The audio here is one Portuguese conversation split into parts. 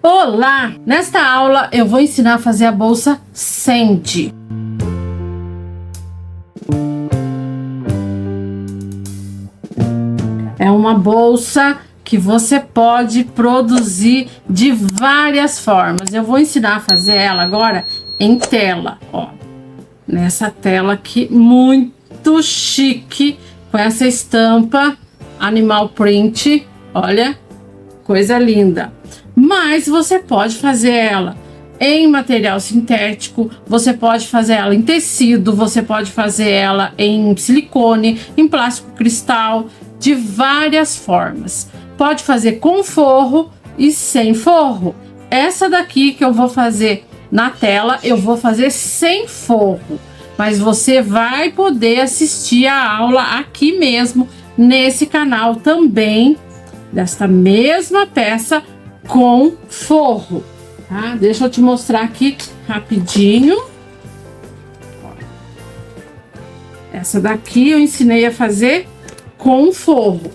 Olá! Nesta aula eu vou ensinar a fazer a bolsa Sandy. É uma bolsa que você pode produzir de várias formas. Eu vou ensinar a fazer ela agora em tela, ó. Nessa tela aqui, muito chique, com essa estampa animal print, olha, coisa linda. Mas você pode fazer ela em material sintético, você pode fazer ela em tecido, você pode fazer ela em silicone, em plástico cristal, de várias formas. Pode fazer com forro e sem forro. Essa daqui que eu vou fazer na tela, eu vou fazer sem forro. Mas você vai poder assistir a aula aqui mesmo, nesse canal também, desta mesma peça, com forro, tá? Deixa eu te mostrar aqui rapidinho. Essa daqui eu ensinei a fazer com forro.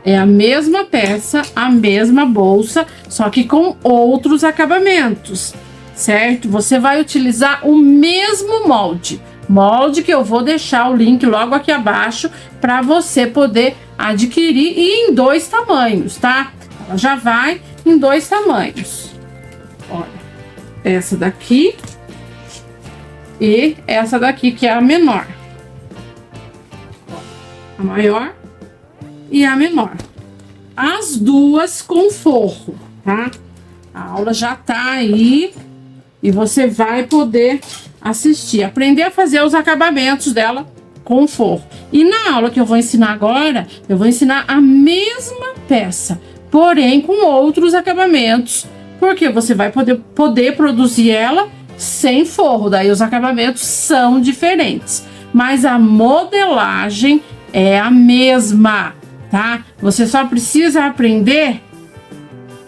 É a mesma peça, a mesma bolsa, só que com outros acabamentos, certo? Você vai utilizar o mesmo molde que eu vou deixar o link logo aqui abaixo para você poder adquirir, e em 2 tamanhos, tá? Ela já vai em 2 tamanhos. Olha, essa daqui e essa daqui, que é a menor. A maior e a menor. As duas com forro, tá? A aula já tá aí e você vai poder assistir, aprender a fazer os acabamentos dela com forro. E na aula que eu vou ensinar agora, eu vou ensinar a mesma peça, porém com outros acabamentos, porque você vai poder produzir ela sem forro, daí os acabamentos são diferentes, mas a modelagem é a mesma, tá? Você só precisa aprender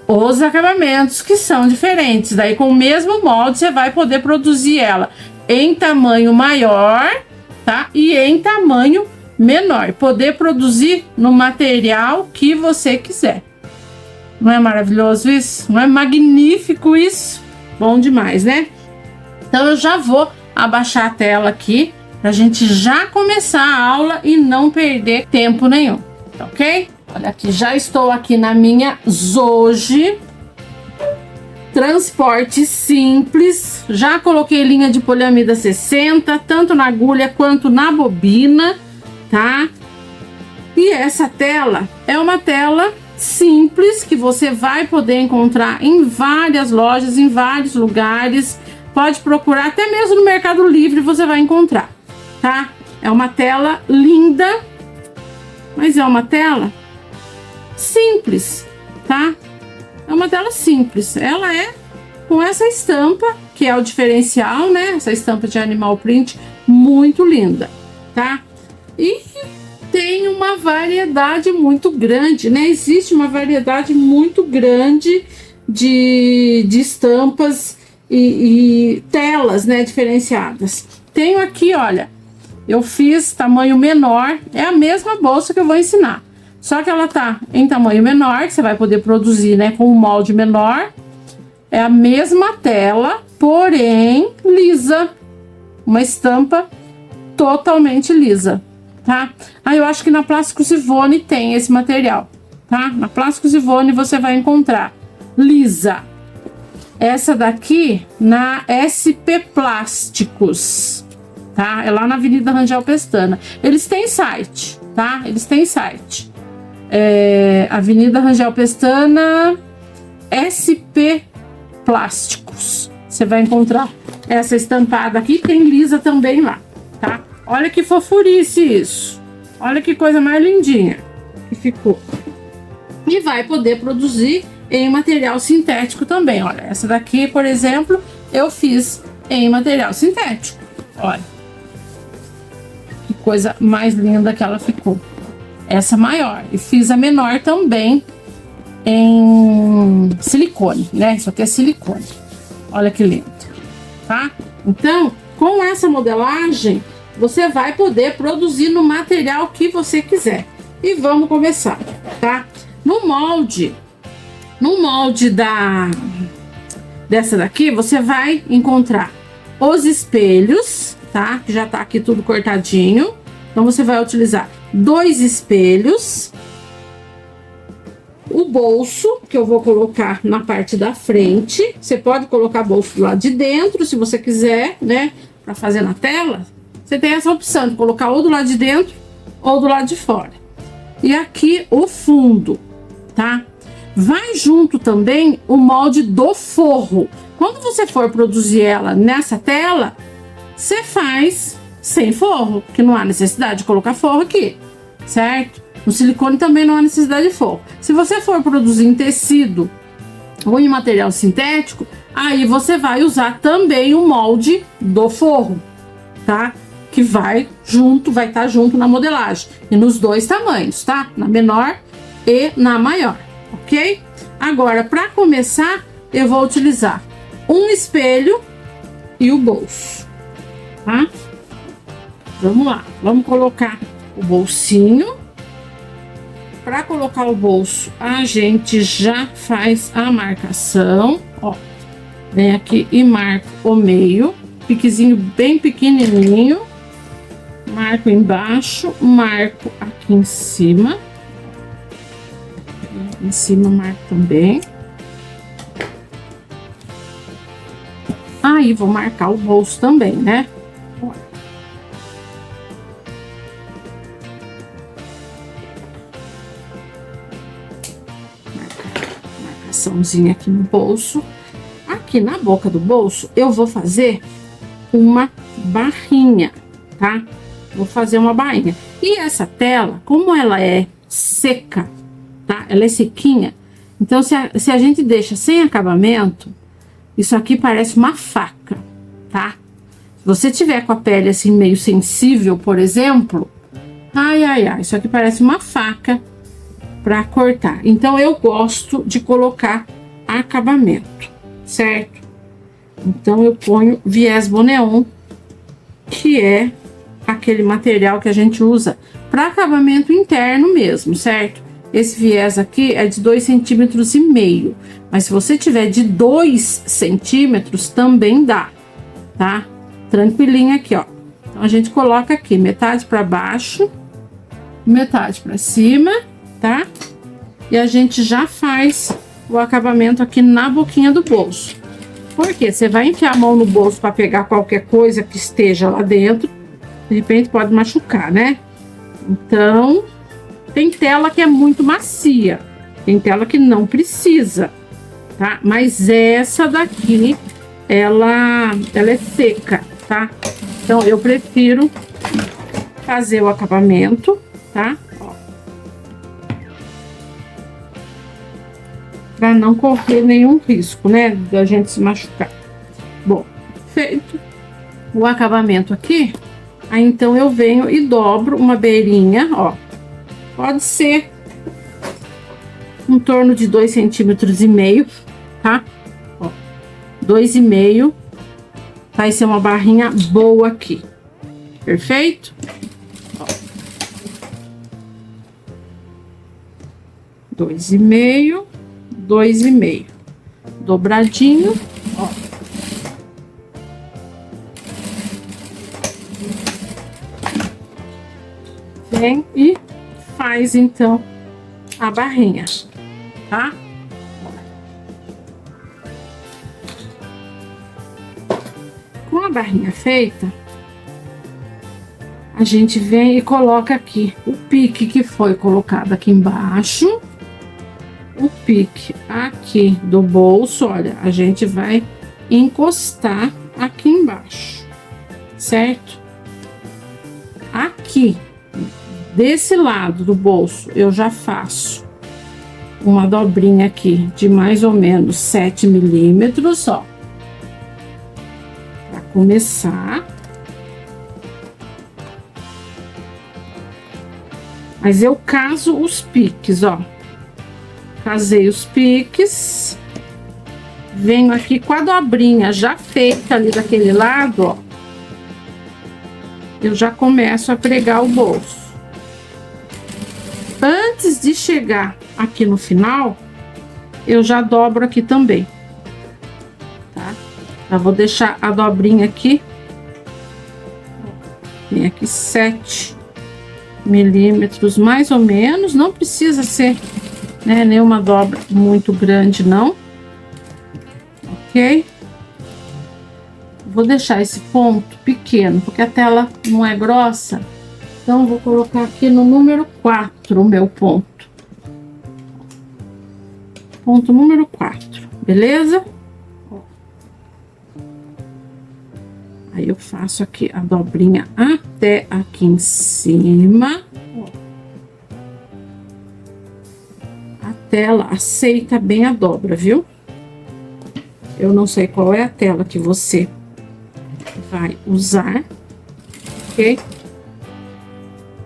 os acabamentos que são diferentes, daí com o mesmo molde você vai poder produzir ela em tamanho maior, tá? E em tamanho menor, poder produzir no material que você quiser. Não é maravilhoso isso? Não é magnífico isso? Bom demais, né? Então eu já vou abaixar a tela aqui pra gente já começar a aula e não perder tempo nenhum, ok? Olha aqui, já estou aqui na minha Zoji Transporte Simples. Já coloquei linha de poliamida 60, tanto na agulha quanto na bobina, tá? E essa tela é uma tela simples que você vai poder encontrar em várias lojas, em vários lugares. Pode procurar até mesmo no Mercado Livre, você vai encontrar, tá? É uma tela linda, mas é uma tela simples, tá? É uma tela simples. Ela é com essa estampa, que é o diferencial, né? Essa estampa de animal print muito linda, tá? E tem uma variedade muito grande, né? Existe uma variedade muito grande de estampas e telas, né, diferenciadas. Tenho aqui, olha, eu fiz tamanho menor, é a mesma bolsa que eu vou ensinar, só que ela tá em tamanho menor, que você vai poder produzir, né, com um molde menor. É a mesma tela, porém lisa, uma estampa totalmente lisa, tá? Eu acho que na Plásticos Ivone tem esse material, tá? Na Plásticos Ivone você vai encontrar lisa. Essa daqui na SP Plásticos, tá? É lá na Avenida Rangel Pestana. Eles têm site, tá? Eles têm site. Avenida Rangel Pestana, SP Plásticos. Você vai encontrar essa estampada aqui, tem lisa também lá, tá? Olha que fofurice isso. Olha que coisa mais lindinha que ficou. E vai poder produzir em material sintético também. Olha, essa daqui, por exemplo, eu fiz em material sintético. Olha que coisa mais linda que ela ficou. Essa maior. E fiz a menor também em silicone, né? Isso aqui é silicone. Olha que lindo, tá? Então, com essa modelagem, você vai poder produzir no material que você quiser. E vamos começar, tá? No molde No molde dessa daqui, você vai encontrar os espelhos, tá? Que já tá aqui tudo cortadinho. Então, você vai utilizar 2 espelhos. O bolso, que eu vou colocar na parte da frente. Você pode colocar bolso do lado de dentro, se você quiser, né? Pra fazer na tela. Você tem essa opção de colocar ou do lado de dentro ou do lado de fora. E aqui o fundo, tá? Vai junto também o molde do forro. Quando você for produzir ela nessa tela, você faz sem forro, que não há necessidade de colocar forro aqui, certo? No silicone também não há necessidade de forro. Se você for produzir em tecido ou em material sintético, aí você vai usar também o molde do forro, tá? Que vai estar junto na modelagem. E nos 2 tamanhos, tá? Na menor e na maior, ok? Agora, para começar, eu vou utilizar um espelho e o bolso, tá? Vamos lá, vamos colocar o bolsinho. Para colocar o bolso, a gente já faz a marcação, ó. Vem aqui e marco o meio, piquezinho bem pequenininho. Marco embaixo, marco aqui em cima. Em cima marco também. Aí vou marcar o bolso também, né? Marcaçãozinha aqui no bolso. Aqui na boca do bolso, eu vou fazer uma barrinha, tá? Vou fazer uma bainha. E essa tela, como ela é seca, tá? Ela é sequinha. Então, se a gente deixa sem acabamento, isso aqui parece uma faca, tá? Se você tiver com a pele assim meio sensível, por exemplo, isso aqui parece uma faca para cortar. Então, eu gosto de colocar acabamento, certo? Então, eu ponho viés Boneon, que é aquele material que a gente usa para acabamento interno mesmo, certo? Esse viés aqui é de 2,5 cm, mas se você tiver de 2 centímetros também dá, tá? Tranquilinho aqui, ó. Então a gente coloca aqui metade para baixo, metade para cima, tá? E a gente já faz o acabamento aqui na boquinha do bolso. Porque você vai enfiar a mão no bolso para pegar qualquer coisa que esteja lá dentro. De repente pode machucar, né? Então, tem tela que é muito macia, tem tela que não precisa, tá? Mas essa daqui, ela é seca, tá? Então, eu prefiro fazer o acabamento, tá? Ó. Pra não correr nenhum risco, né? Da gente se machucar. Bom, feito o acabamento aqui, aí então eu venho e dobro uma beirinha, ó. Pode ser em torno de 2,5 centímetros, tá? Ó, 2,5. Vai ser uma barrinha boa aqui. Perfeito? Ó. 2,5, 2,5. Dobradinho, ó. Vem e faz então a barrinha, tá? Com a barrinha feita, a gente vem e coloca aqui o pique que foi colocado aqui embaixo, o pique aqui do bolso, olha, a gente vai encostar aqui embaixo, certo? Aqui desse lado do bolso, eu já faço uma dobrinha aqui de mais ou menos 7 milímetros, ó. Pra começar. Mas eu caso os piques, ó. Casei os piques. Venho aqui com a dobrinha já feita ali daquele lado, ó. Eu já começo a pregar o bolso. Antes de chegar aqui no final, eu já dobro aqui também, tá? Já vou deixar a dobrinha aqui. Tem aqui 7 milímetros, mais ou menos. Não precisa ser, né, nenhuma dobra muito grande, não. Ok? Vou deixar esse ponto pequeno, porque a tela não é grossa. Então, vou colocar aqui no número 4 o meu ponto. Ponto número 4, beleza? Aí eu faço aqui a dobrinha até aqui em cima. A tela aceita bem a dobra, viu? Eu não sei qual é a tela que você vai usar, ok?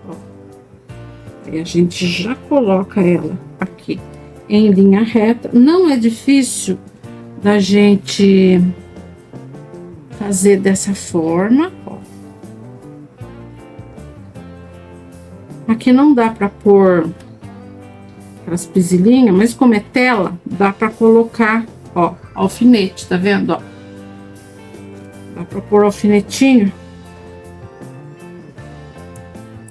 Ó. Aí a gente já coloca ela aqui em linha reta. Não é difícil da gente fazer dessa forma, ó. Aqui não dá para pôr aquelas pisilinhas, mas como é tela, dá para colocar, ó, alfinete, tá vendo, ó? Dá para pôr alfinetinho,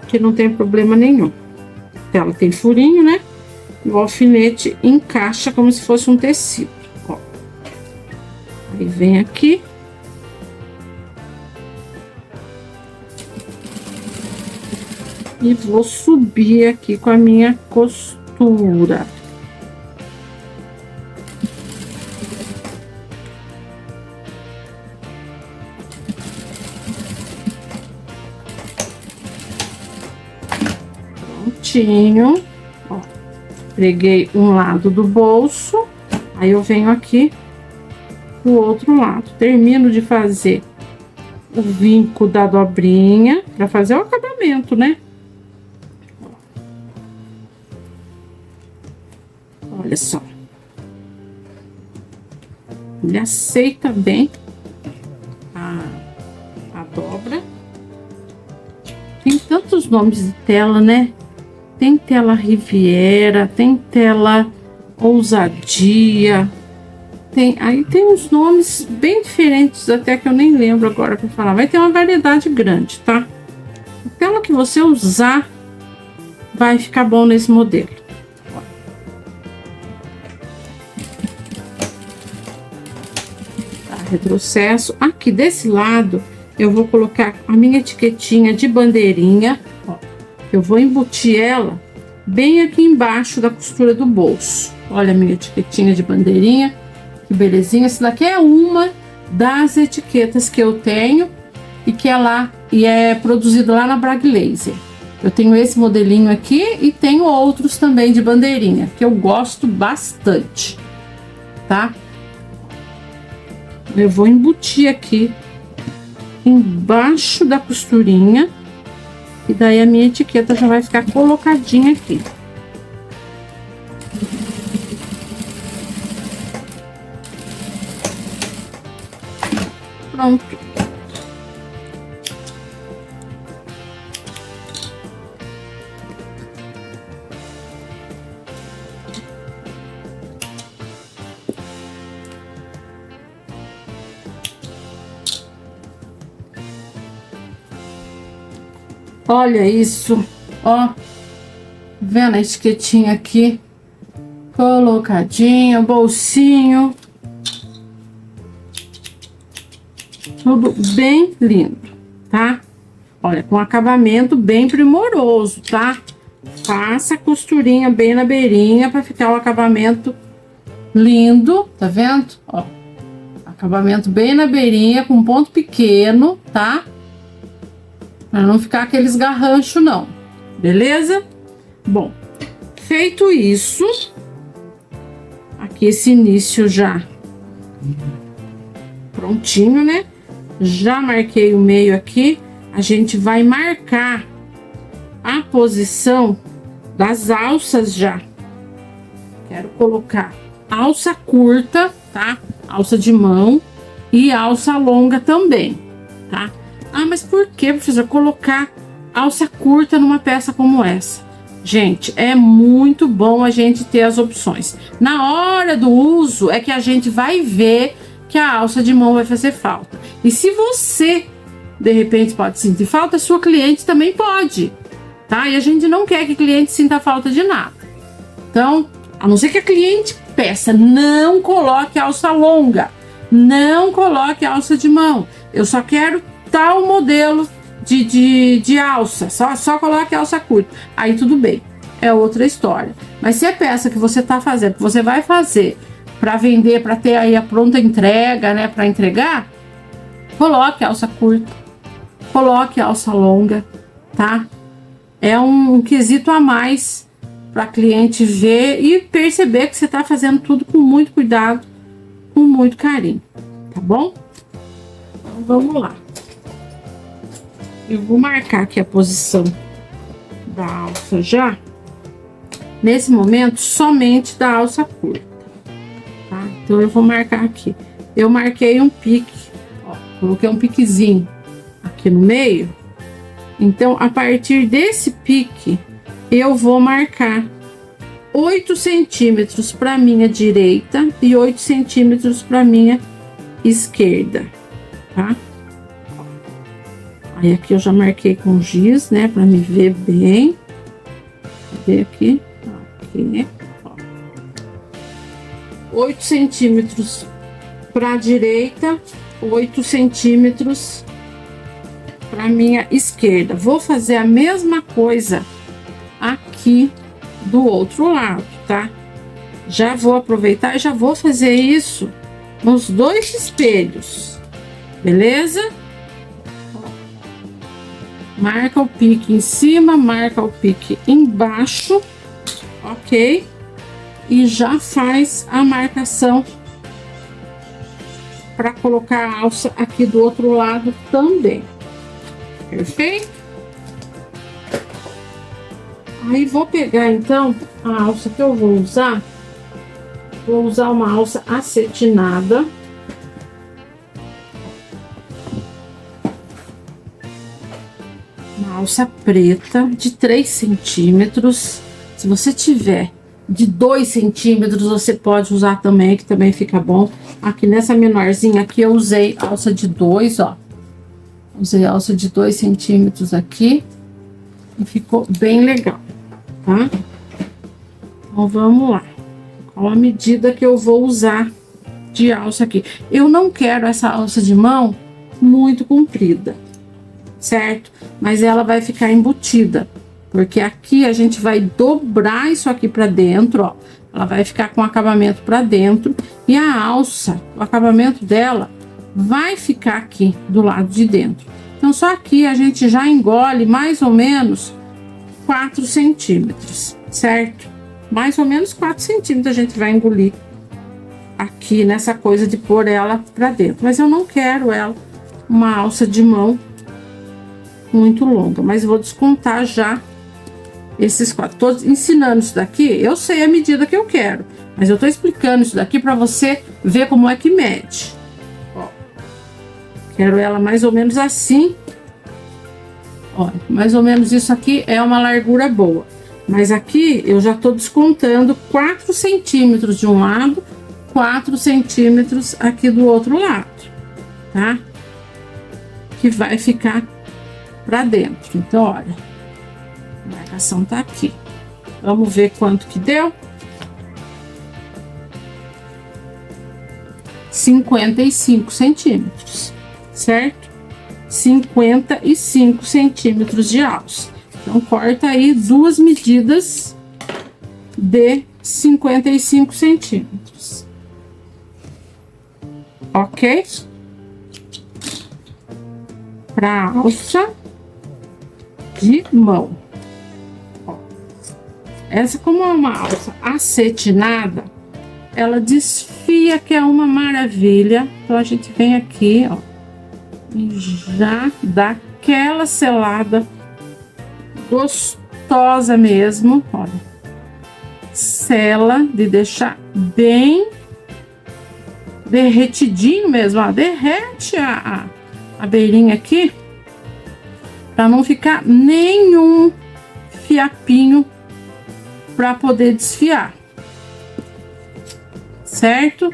que não tem problema nenhum. A tela tem furinho, né? E o alfinete encaixa como se fosse um tecido, ó. Aí vem aqui. E vou subir aqui com a minha costura. Prontinho. Ó, preguei um lado do bolso, aí eu venho aqui pro outro lado. Termino de fazer o vinco da dobrinha para fazer o acabamento, né? Olha só, ele aceita bem a dobra. Tem tantos nomes de tela, né? Tem tela Riviera, tem tela Ousadia, aí tem uns nomes bem diferentes, até que eu nem lembro agora para falar. Vai ter uma variedade grande, tá? A tela que você usar vai ficar bom nesse modelo. Retrocesso. Aqui desse lado eu vou colocar a minha etiquetinha de bandeirinha, ó. Eu vou embutir ela bem aqui embaixo da costura do bolso. Olha a minha etiquetinha de bandeirinha, que belezinha. Essa daqui é uma das etiquetas que eu tenho e que é produzido lá na Brag Laser. Eu tenho esse modelinho aqui e tenho outros também de bandeirinha que eu gosto bastante, tá? Eu vou embutir aqui embaixo da costurinha e daí a minha etiqueta já vai ficar colocadinha aqui. Pronto. Olha isso, ó, vendo a etiquetinha aqui, colocadinha, bolsinho, tudo bem lindo, tá? Olha, com acabamento bem primoroso, tá? Faça a costurinha bem na beirinha para ficar o acabamento lindo, tá vendo? Ó, acabamento bem na beirinha, com ponto pequeno, tá? Para não ficar aqueles garranchos, não. Beleza? Bom, feito isso, aqui esse início já prontinho, né? Já marquei o meio aqui. A gente vai marcar a posição das alças já. Quero colocar alça curta, tá? Alça de mão e alça longa também, tá? Ah, mas por que precisa colocar alça curta numa peça como essa? Gente, é muito bom a gente ter as opções. Na hora do uso é que a gente vai ver que a alça de mão vai fazer falta. E se você, de repente, pode sentir falta, sua cliente também pode, tá? E a gente não quer que o cliente sinta falta de nada. Então, a não ser que a cliente peça, não coloque alça longa, não coloque alça de mão. Eu só quero tal modelo de alça, só coloque alça curta. Aí tudo bem, é outra história. Mas se é peça que você tá fazendo, que você vai fazer para vender, para ter aí a pronta entrega, né, para entregar, coloque alça curta, coloque alça longa, tá? É um quesito a mais para cliente ver e perceber que você tá fazendo tudo com muito cuidado, com muito carinho, tá bom? Então vamos lá. Eu vou marcar aqui a posição da alça já. Nesse momento, somente da alça curta, tá? Então eu vou marcar aqui. Eu marquei um pique, ó, coloquei um piquezinho aqui no meio. Então, a partir desse pique, eu vou marcar 8 centímetros para minha direita e 8 centímetros para minha esquerda, tá? Aí aqui eu já marquei com giz, né, para me ver bem. Ver aqui, aqui, ó. 8 centímetros para a direita, 8 centímetros para minha esquerda. Vou fazer a mesma coisa aqui do outro lado, tá? Já vou aproveitar e já vou fazer isso nos dois espelhos, beleza? Marca o pique em cima, marca o pique embaixo, ok? E já faz a marcação para colocar a alça aqui do outro lado também. Perfeito? Aí vou pegar então a alça que eu vou usar. Vou usar uma alça acetinada. Uma alça preta de 3 centímetros. Se você tiver de 2 centímetros, você pode usar também, que também fica bom. Aqui nessa menorzinha aqui eu usei alça de 2, ó. Usei alça de 2 centímetros aqui. E ficou bem legal, tá? Então vamos lá. Qual a medida que eu vou usar de alça aqui? Eu não quero essa alça de mão muito comprida, certo? Mas ela vai ficar embutida, porque aqui a gente vai dobrar isso aqui para dentro, ó. Ela vai ficar com acabamento para dentro e a alça, o acabamento dela vai ficar aqui do lado de dentro. Então só aqui a gente já engole mais ou menos 4 centímetros, certo? Mais ou menos 4 centímetros a gente vai engolir aqui nessa coisa de pôr ela para dentro. Mas eu não quero ela uma alça de mão muito longa, mas vou descontar já esses 4. Tô ensinando isso daqui, eu sei a medida que eu quero, mas eu tô explicando isso daqui para você ver como é que mede. Ó, quero ela mais ou menos assim. Ó, mais ou menos isso aqui é uma largura boa. Mas aqui eu já tô descontando 4 centímetros de um lado, 4 centímetros aqui do outro lado, tá? Que vai ficar pra dentro. Então, olha, a marcação tá aqui. Vamos ver quanto que deu. 55 centímetros, certo? 55 centímetros de alça. Então, corta aí 2 medidas de 55 centímetros. Ok? Para alça de mão. Ó. Essa, como é uma alça acetinada, ela desfia, que é uma maravilha. Então, a gente vem aqui, ó, e já dá aquela selada gostosa mesmo, olha. Sela de deixar bem derretidinho mesmo, ó. Derrete a beirinha aqui, para não ficar nenhum fiapinho para poder desfiar, certo?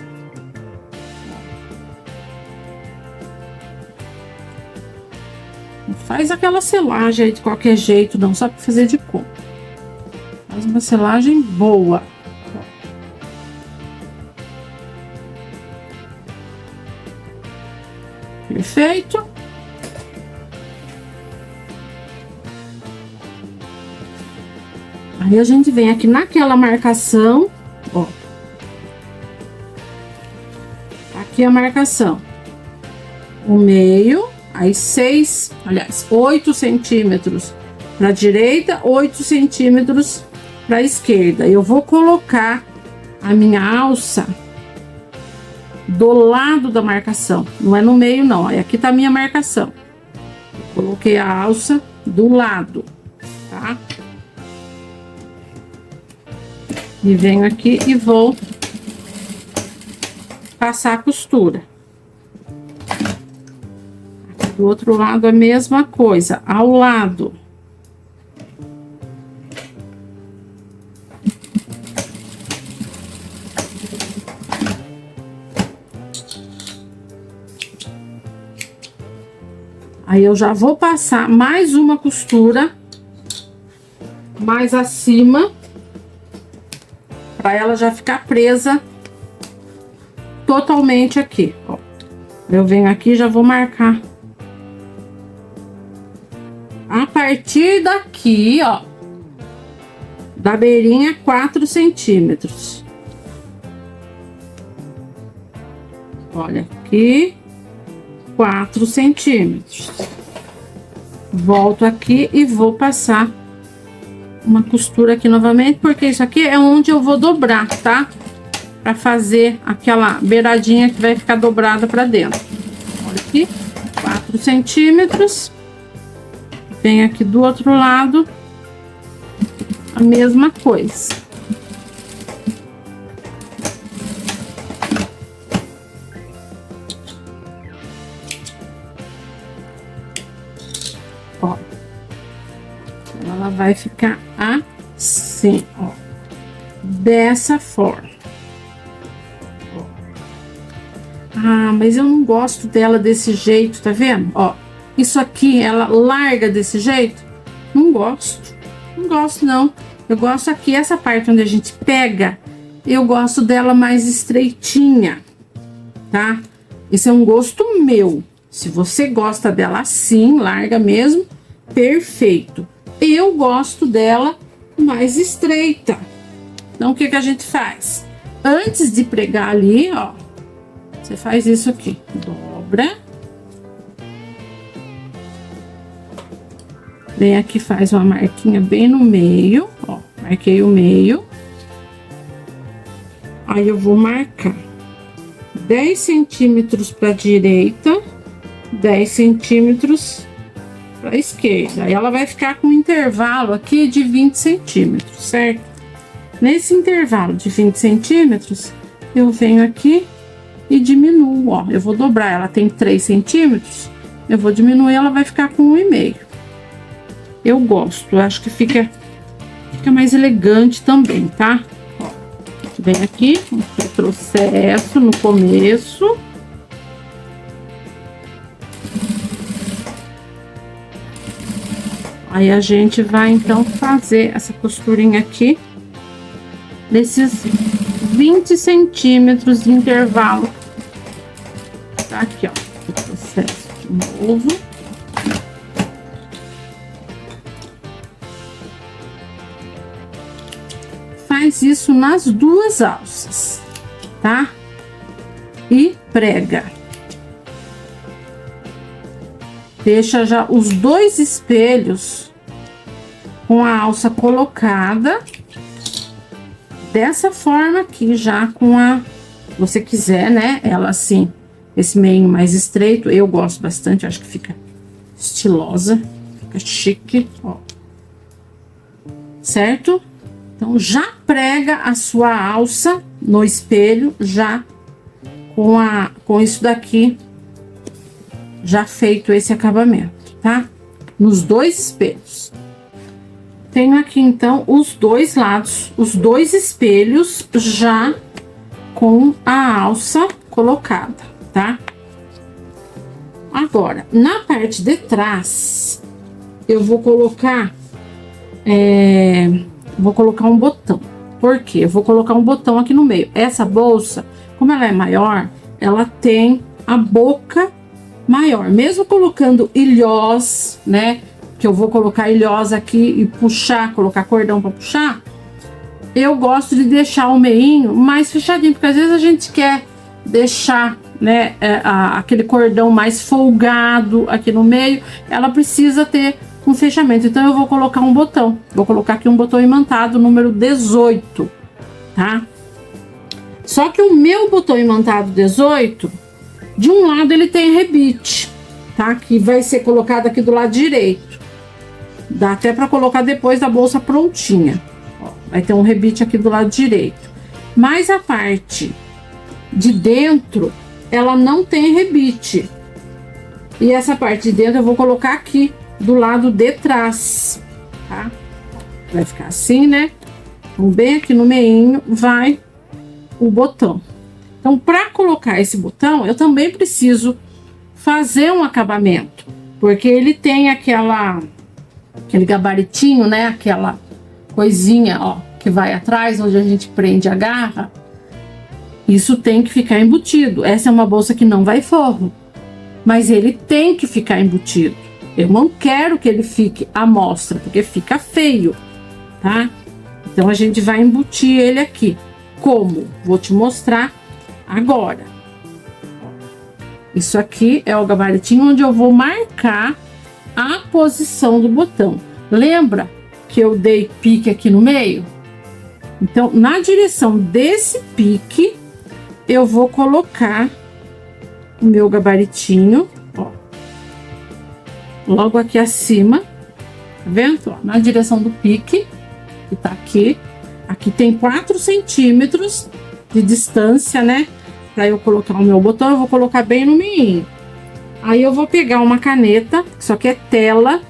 Não faz aquela selagem aí de qualquer jeito, não, só para fazer de conta. Faz uma selagem boa. Perfeito. Aí a gente vem aqui naquela marcação, ó. Aqui a marcação. O meio, aí 8 centímetros para a direita, 8 centímetros para a esquerda. Eu vou colocar a minha alça do lado da marcação, não é no meio não, aqui tá a minha marcação. Eu coloquei a alça do lado, tá? E venho aqui e vou passar a costura. Aqui do outro lado a mesma coisa, ao lado. Aí eu já vou passar mais uma costura mais acima, para ela já ficar presa totalmente aqui, ó. Eu venho aqui e já vou marcar a partir daqui, ó, da beirinha 4 centímetros. Olha aqui. 4 centímetros. Volto aqui e vou passar uma costura aqui novamente, porque isso aqui é onde eu vou dobrar, tá? Pra fazer aquela beiradinha que vai ficar dobrada pra dentro. Olha aqui, 4 centímetros. Vem aqui do outro lado, a mesma coisa. Ó, ela vai ficar assim, ó, dessa forma. Ó. Ah, mas eu não gosto dela desse jeito, tá vendo? Ó, isso aqui, ela larga desse jeito? Não gosto, não gosto não. Eu gosto aqui, essa parte onde a gente pega, eu gosto dela mais estreitinha, tá? Esse é um gosto meu. Se você gosta dela assim, larga mesmo, perfeito. Eu gosto dela mais estreita. Então, o que que a gente faz? Antes de pregar ali, ó, você faz isso aqui. Dobra. Vem aqui, faz uma marquinha bem no meio, ó. Marquei o meio. Aí, eu vou marcar 10 centímetros para a direita, 10 centímetros para a esquerda. Aí ela vai ficar com um intervalo aqui de 20 centímetros, certo? Nesse intervalo de 20 centímetros, eu venho aqui e diminuo, ó. Eu vou dobrar, ela tem 3 centímetros, eu vou diminuir, ela vai ficar com 1,5. Eu gosto, eu acho que fica mais elegante também, tá? Ó, vem aqui, um retrocesso no começo. Aí a gente vai então fazer essa costurinha aqui nesses 20 centímetros de intervalo. Tá aqui, ó, retrocesso de novo. Faz isso nas duas alças, tá? E prega. Deixa já os dois espelhos com a alça colocada dessa forma aqui, já com a, se você quiser, né, ela assim, esse meio mais estreito, eu gosto bastante, acho que fica estilosa, fica chique, ó. Certo? Então, já prega a sua alça no espelho, já com isso daqui, já feito esse acabamento, tá? Nos dois espelhos. tenho aqui então os dois lados, os dois espelhos já com a alça colocada, tá? Agora, na parte de trás, eu vou colocar um botão. Por quê? Eu vou colocar um botão aqui no meio. Essa bolsa, como ela é maior, ela tem a boca maior. Mesmo colocando ilhós, né? Que eu vou colocar ilhós aqui e puxar, colocar cordão para puxar. Eu gosto de deixar o meinho mais fechadinho, porque às vezes a gente quer deixar, né, aquele cordão mais folgado aqui no meio. Ela precisa ter um fechamento, então eu vou colocar um botão. Vou colocar aqui um botão imantado, número 18, tá? Só que o meu botão imantado 18, de um lado ele tem rebite, tá? Que vai ser colocado aqui do lado direito. Dá até para colocar depois da bolsa prontinha. Ó, vai ter um rebite aqui do lado direito. Mas a parte de dentro, ela não tem rebite. E essa parte de dentro eu vou colocar aqui do lado de trás, tá? Vai ficar assim, né? Então, bem aqui no meinho vai o botão. Então, para colocar esse botão, eu também preciso fazer um acabamento, porque ele tem aquele gabaritinho, né? Aquela coisinha, ó, que vai atrás, onde a gente prende a garra. Isso tem que ficar embutido. Essa é uma bolsa que não vai forro, mas ele tem que ficar embutido. Eu não quero que ele fique à mostra, porque fica feio, tá? Então, a gente vai embutir ele aqui. Como? Vou te mostrar agora. Isso aqui é o gabaritinho onde eu vou marcar a posição do botão. Lembra que eu dei pique aqui no meio? Então, na direção desse pique, eu vou colocar o meu gabaritinho, ó, logo aqui acima, tá vendo? Ó, na direção do pique, que tá aqui. Aqui tem 4 centímetros de distância, né? Para eu colocar o meu botão, eu vou colocar bem no meio. Aí eu vou pegar uma caneta, isso aqui é tela,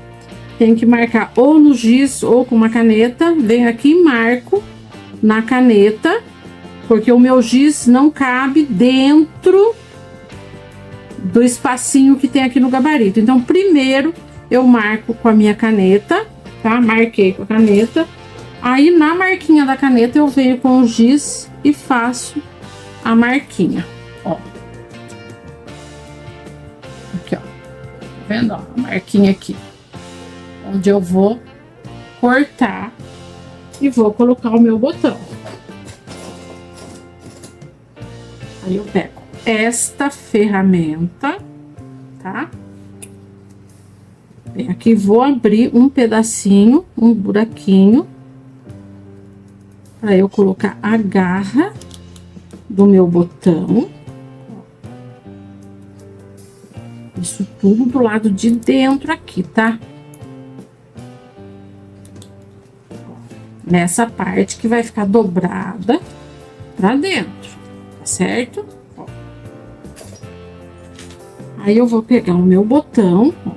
tem que marcar ou no giz ou com uma caneta. Venho aqui e marco na caneta, porque o meu giz não cabe dentro do espacinho que tem aqui no gabarito. Então, primeiro eu marco com a minha caneta, tá? Marquei com a caneta. Aí, na marquinha da caneta, eu venho com o giz e faço a marquinha, ó. Aqui, ó. Tá vendo, ó? A marquinha aqui. Onde eu vou cortar e vou colocar o meu botão. Aí eu pego esta ferramenta, tá? Bem, aqui vou abrir um pedacinho, um buraquinho, para eu colocar a garra do meu botão. Isso tudo do lado de dentro aqui, tá? Nessa parte que vai ficar dobrada pra dentro, tá certo? Ó. Aí eu vou pegar o meu botão, ó,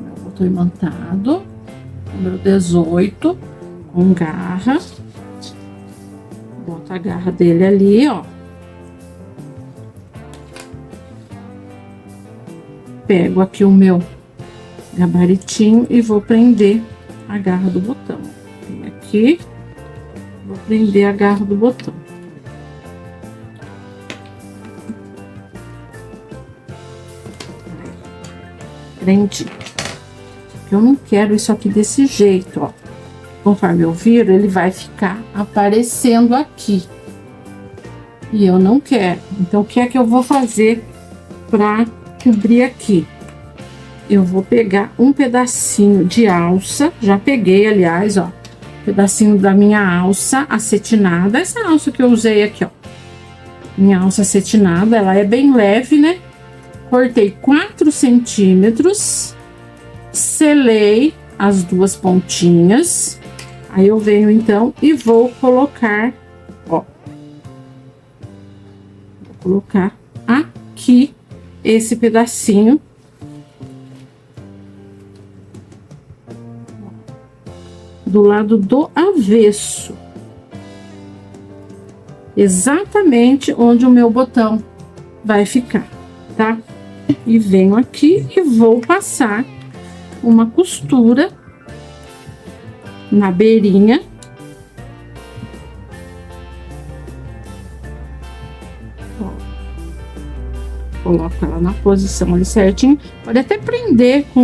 meu botão imantado, número 18, com garra. Boto a garra dele ali, ó. Pego aqui o meu gabaritinho e vou prender a garra do botão. Vem aqui, vou prender a garra do botão. Prendi. Eu não quero isso aqui desse jeito, ó. Conforme eu viro, ele vai ficar aparecendo aqui. E eu não quero. Então, o que é que eu vou fazer para cobrir aqui? Eu vou pegar um pedacinho de alça. Já peguei, aliás, ó. Pedacinho da minha alça acetinada. Essa alça que eu usei aqui, ó. Minha alça acetinada, ela é bem leve, né? Cortei 4 centímetros. Selei as duas pontinhas. Aí eu venho então e vou colocar, ó. Vou colocar aqui esse pedacinho. do lado do avesso. Exatamente onde o meu botão vai ficar, tá? E venho aqui e vou passar uma costura na beirinha. Ó, coloco ela na posição ali certinho. Pode até prender com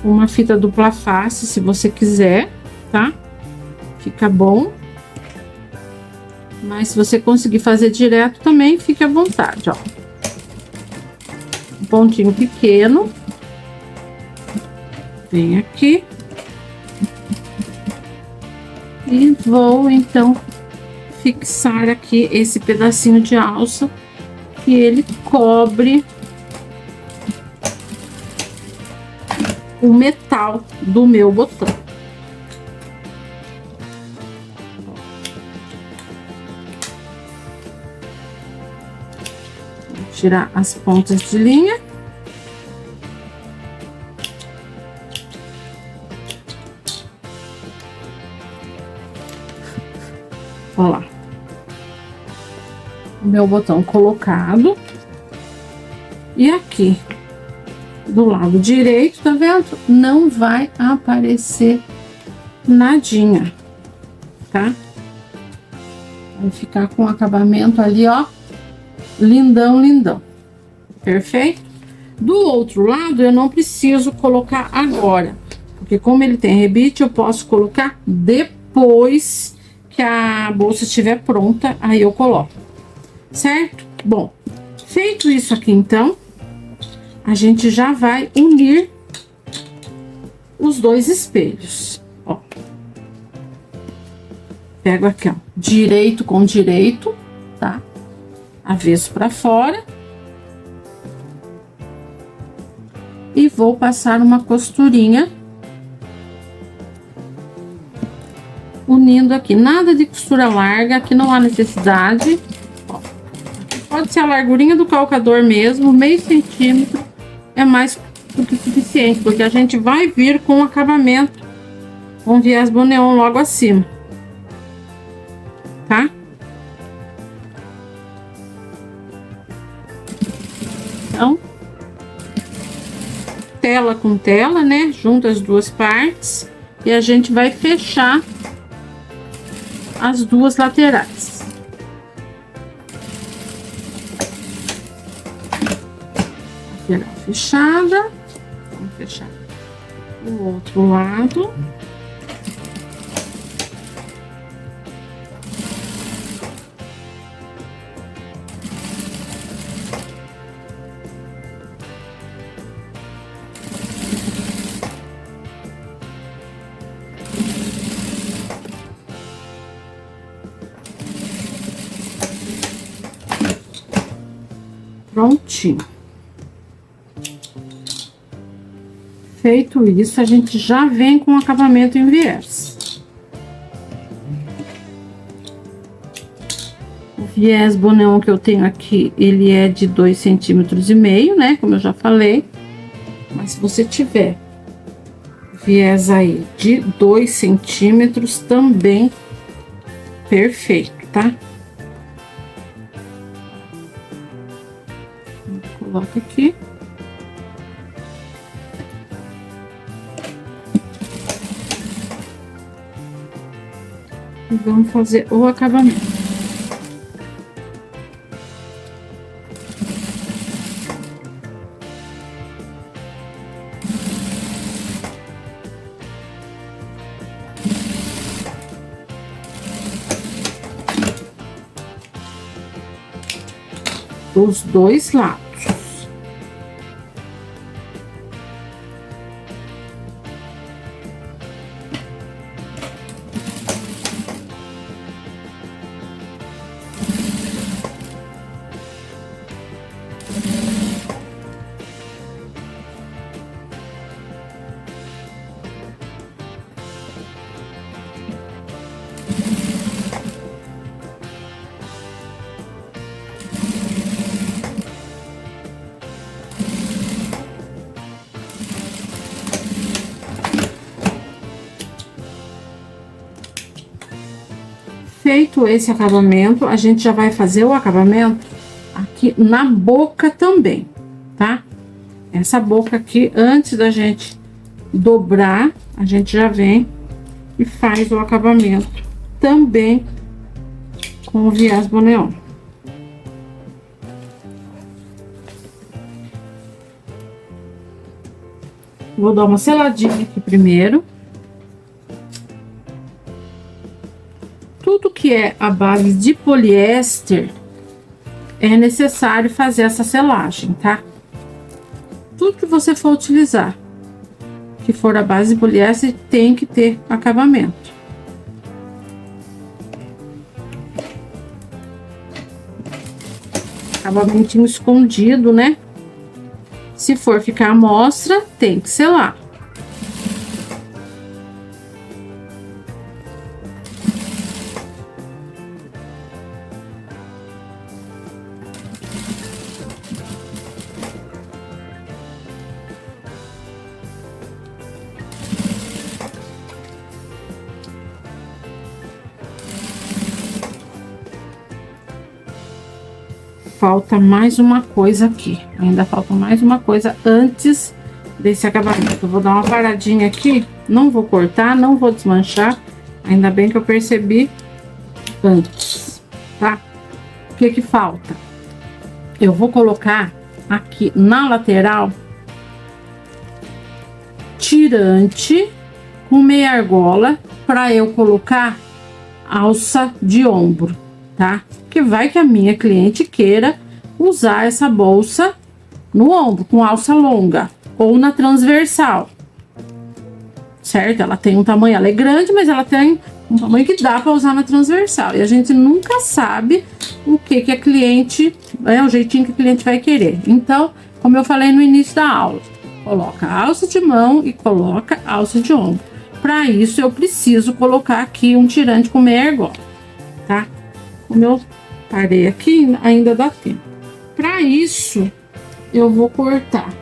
uma fita dupla face, se você quiser, tá? Fica bom. Mas se você conseguir fazer direto também, fique à vontade, ó. Um pontinho pequeno. Vem aqui. E vou, então, fixar aqui esse pedacinho de alça que ele cobre o metal do meu botão. Vou tirar as pontas de linha. Olha lá. O meu botão colocado. E aqui, do lado direito, tá vendo? Não vai aparecer nadinha, tá? Vai ficar com o acabamento ali, ó, lindão, lindão. Perfeito? Do outro lado, eu não preciso colocar agora, porque como ele tem rebite, eu posso colocar depois que a bolsa estiver pronta, aí eu coloco, certo? Bom, feito isso aqui, então, a gente já vai unir os dois espelhos, ó. Pego aqui, ó, direito com direito, tá? Avesso pra fora. E vou passar uma costurinha unindo aqui, nada de costura larga, aqui não há necessidade. Ó, pode ser a largurinha do calcador mesmo, meio centímetro é mais do que suficiente, porque a gente vai vir com acabamento com viés boneon logo acima, tá? Então, tela com tela, né? Junta as duas partes e a gente vai fechar as duas laterais. Lateral fechada. Vamos fechar o outro lado. Prontinho. Feito isso, a gente já vem com o acabamento em viés. O viés boneon que eu tenho aqui, ele é de 2,5 centímetros, né? Como eu já falei. Mas se você tiver viés aí de 2 centímetros, também perfeito, tá? Coloca aqui. E vamos fazer o acabamento. Dos dois lados. Feito esse acabamento, a gente já vai fazer o acabamento aqui na boca também, tá? Essa boca aqui, antes da gente dobrar, a gente já vem e faz o acabamento também com o viés boneon. Vou dar uma seladinha aqui primeiro. Tudo que é a base de poliéster é necessário fazer essa selagem, tá? Tudo que você for utilizar, que for a base de poliéster, tem que ter acabamento. Acabamentinho escondido, né? Se for ficar à mostra, tem que selar. Falta mais uma coisa aqui. Ainda falta mais uma coisa antes desse acabamento. Eu vou dar uma paradinha aqui. Não vou cortar, não vou desmanchar. Ainda bem que eu percebi antes, tá? O que que falta? Eu vou colocar aqui na lateral tirante com meia argola para eu colocar alça de ombro, tá? Que vai que a minha cliente queira usar essa bolsa no ombro, com alça longa, ou na transversal, certo? Ela tem um tamanho, ela é grande, mas ela tem um tamanho que dá para usar na transversal. E a gente nunca sabe o que a cliente, o jeitinho que a cliente vai querer. Então, como eu falei no início da aula, coloca alça de mão e coloca alça de ombro. Para isso, eu preciso colocar aqui um tirante com meia argola, tá? Como eu parei aqui, ainda dá tempo. Para isso, eu vou cortar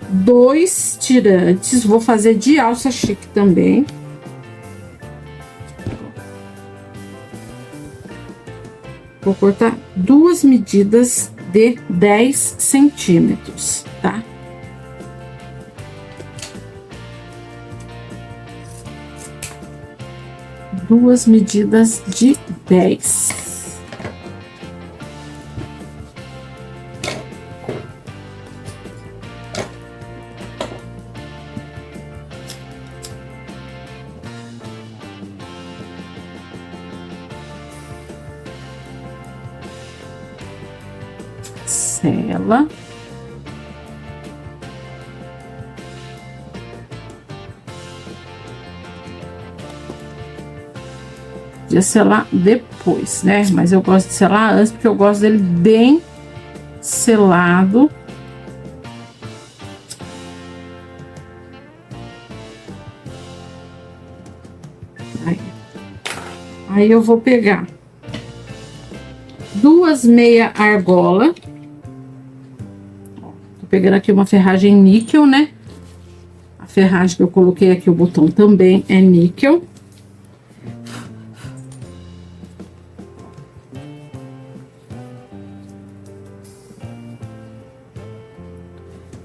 2 tirantes, vou fazer de alça chique também. Vou cortar 2 medidas de 10 centímetros, tá? Duas medidas de 10. Sela. De selar depois, né? Mas eu gosto de selar antes, porque eu gosto dele bem selado. Aí eu vou pegar 2 meia argola. Tô pegando aqui uma ferragem níquel, né? A ferragem que eu coloquei aqui, o botão também é níquel.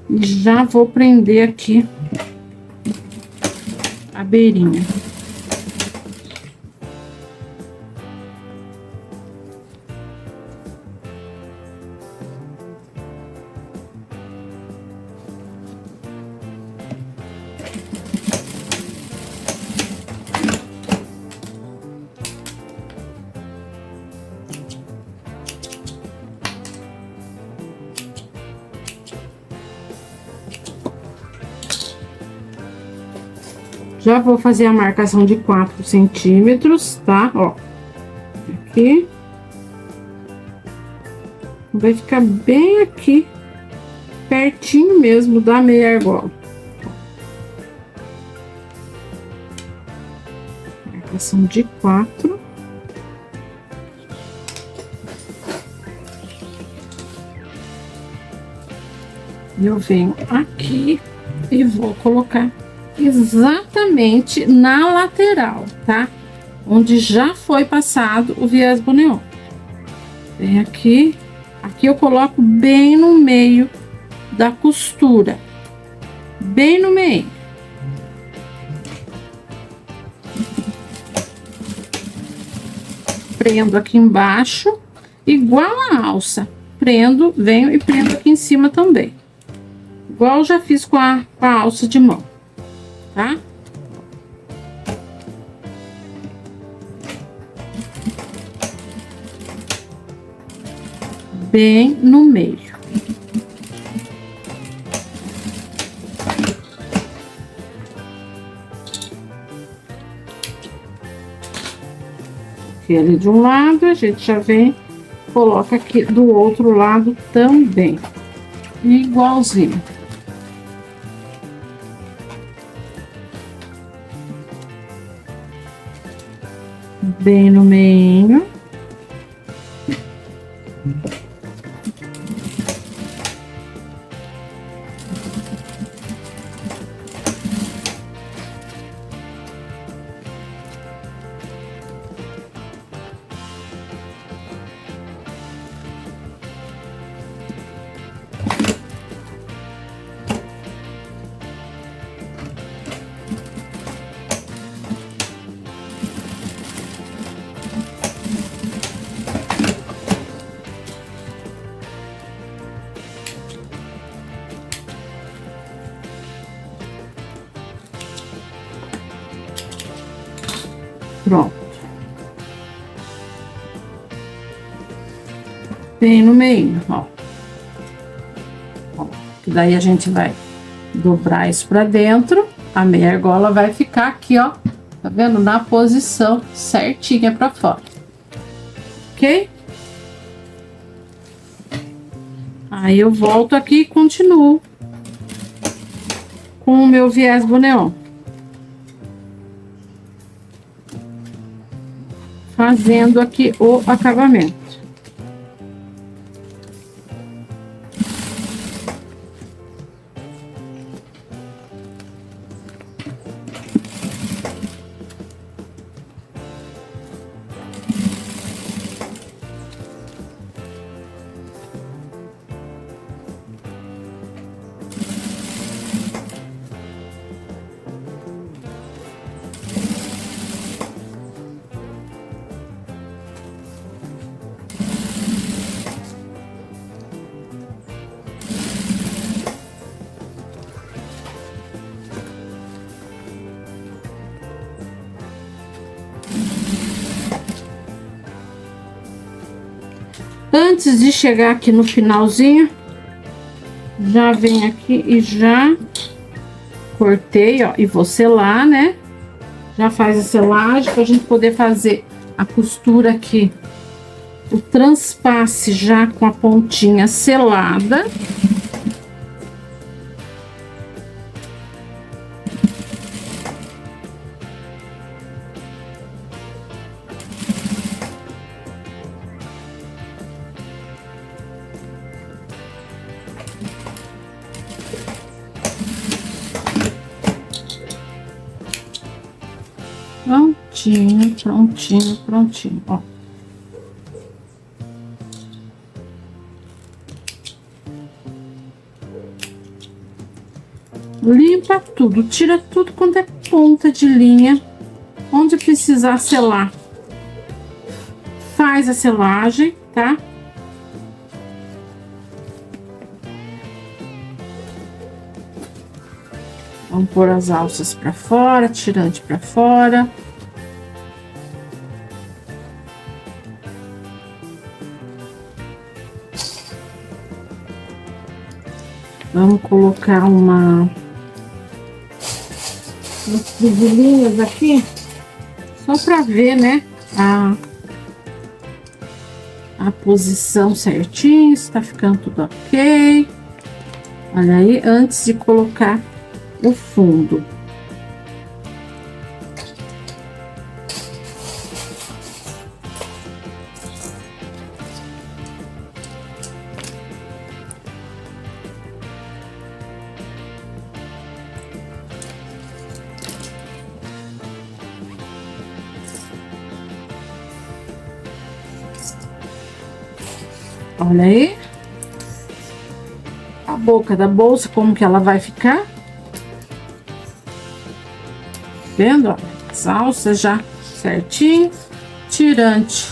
E já vou prender aqui a beirinha. Já vou fazer a marcação de 4 centímetros, tá? Ó, aqui. Vai ficar bem aqui, pertinho mesmo da meia argola. Marcação de 4. E eu venho aqui e vou colocar exatamente na lateral, tá? onde já foi passado o viés boneon. Vem aqui, aqui eu coloco bem no meio da costura, bem no meio. Prendo aqui embaixo, igual a alça. Prendo, venho e prendo aqui em cima também. Igual eu já fiz com a alça de mão, tá? Bem no meio. Aqui ali de um lado, a gente já vem, coloca aqui do outro lado também. Igualzinho. Bem no meio. Pronto. Bem no meio, ó. Ó, que daí a gente vai dobrar isso pra dentro. A meia argola vai ficar aqui, ó. Tá vendo? Na posição certinha pra fora. Ok? Aí eu volto aqui e continuo com o meu viés boneon. Fazendo aqui o acabamento. Antes de chegar aqui no finalzinho, já vem aqui e já cortei, ó, e vou selar, né? Já faz a selagem pra gente poder fazer a costura aqui, o transpasse já com a pontinha selada. Prontinho, prontinho, prontinho, ó. Limpa tudo, tira tudo quanto é ponta de linha. Onde precisar selar, faz a selagem, tá? Vamos pôr as alças pra fora, tirante pra fora. Vamos colocar umas fivelinhas aqui, só para ver, né, a posição certinho, está ficando tudo ok. Olha aí, antes de colocar o fundo. Olha aí. A boca da bolsa, como que ela vai ficar. Vendo, ó? As alças já certinho. Tirante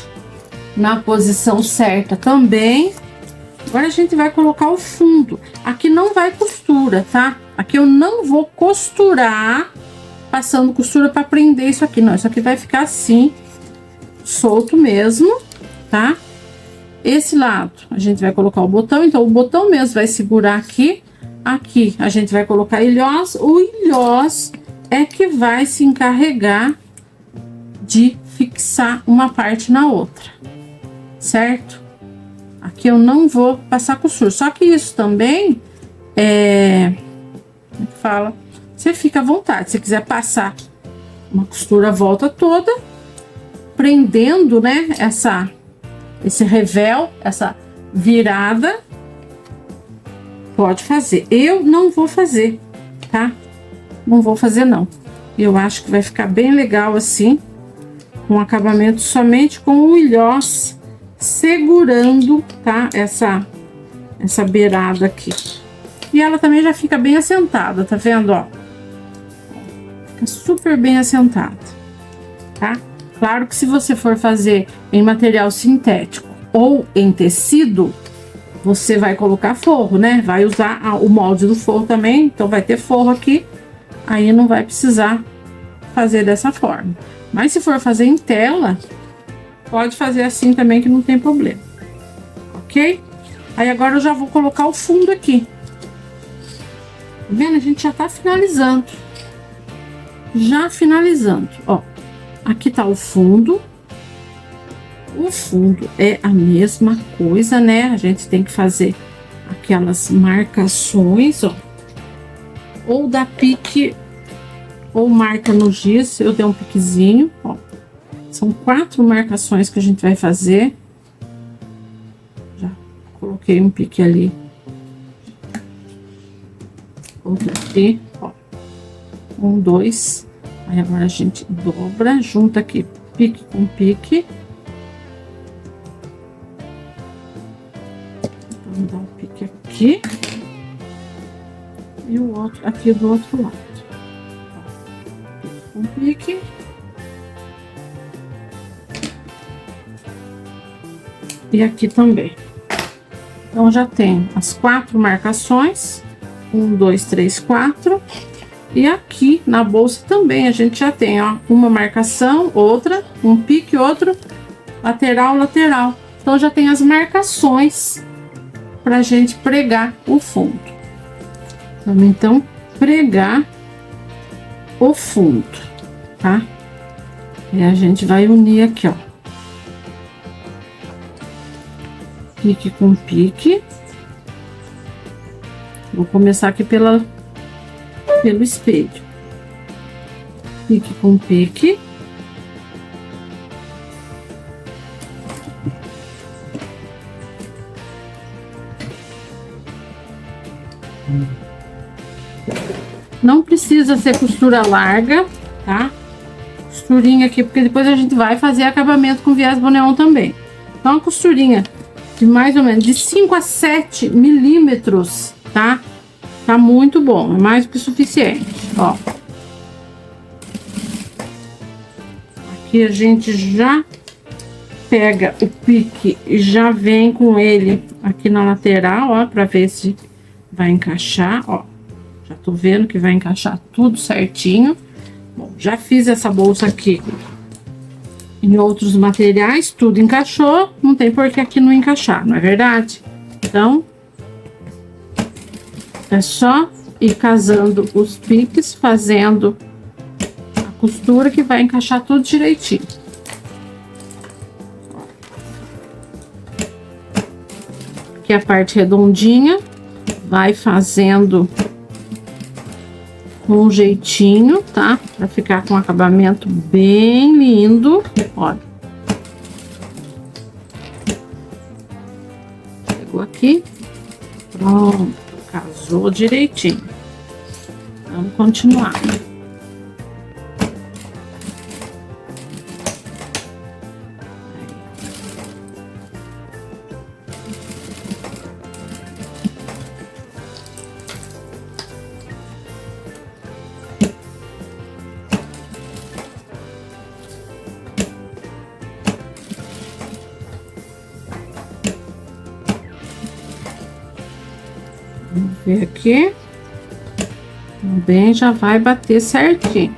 na posição certa também. Agora a gente vai colocar o fundo. Aqui não vai costura, tá? Aqui eu não vou costurar, passando costura para prender isso aqui, não. Isso aqui vai ficar assim, solto mesmo, tá? Esse lado a gente vai colocar o botão, então o botão mesmo vai segurar aqui. Aqui a gente vai colocar ilhós. O ilhós é que vai se encarregar de fixar uma parte na outra, certo? Aqui eu não vou passar costura, só que isso também como é que fala? Você fica à vontade, se quiser passar uma costura a volta toda, prendendo, né, esse revel, essa virada, pode fazer. Eu não vou fazer, tá? Não vou fazer, não. Eu acho que vai ficar bem legal assim, com acabamento somente com o ilhós segurando, tá? Essa beirada aqui. E ela também já fica bem assentada, tá vendo, ó? Fica super bem assentada, tá? Claro que se você for fazer em material sintético ou em tecido, você vai colocar forro, né? Vai usar o molde do forro também, então vai ter forro aqui, aí não vai precisar fazer dessa forma. Mas se for fazer em tela, pode fazer assim também que não tem problema, ok? Aí agora eu já vou colocar o fundo aqui. Tá vendo? A gente já tá finalizando. Já finalizando, ó. Aqui tá o fundo. O fundo é a mesma coisa, né? A gente tem que fazer aquelas marcações, ó. Ou dá pique, ou marca no giz. Eu dei um piquezinho, ó. São 4 marcações que a gente vai fazer. Já coloquei um pique ali. Outro aqui, ó. 1, 2. Aí agora a gente dobra, junta aqui pique com pique. Vamos dar um pique aqui. E o outro aqui do outro lado. Ó, pique com pique. E aqui também. Então já tem as 4 marcações. 1, 2, 3, 4. E aqui na bolsa também a gente já tem, ó, uma marcação, outra, um pique, outro, lateral, lateral. Então já tem as marcações pra gente pregar o fundo. Vamos então pregar o fundo, tá? E a gente vai unir aqui, ó. Pique com pique. Vou começar aqui pelo espelho. Pique com pique. Não precisa ser costura larga, tá? Costurinha aqui, porque depois a gente vai fazer acabamento com viés boneon também. Então, uma costurinha de mais ou menos de 5 a 7 milímetros, tá? Tá muito bom, é mais do que suficiente, ó. Aqui a gente já pega o pique e já vem com ele aqui na lateral, ó, pra ver se vai encaixar, ó. Já tô vendo que vai encaixar tudo certinho. Bom, já fiz essa bolsa aqui em outros materiais, tudo encaixou, não tem por que aqui não encaixar, não é verdade? Então, é só ir casando os piques, fazendo a costura que vai encaixar tudo direitinho. Aqui a parte redondinha, vai fazendo com um jeitinho, tá? Pra ficar com um acabamento bem lindo. Olha. Pegou aqui. Pronto. Casou direitinho. Vamos continuar. Vamos ver aqui. Também já vai bater certinho.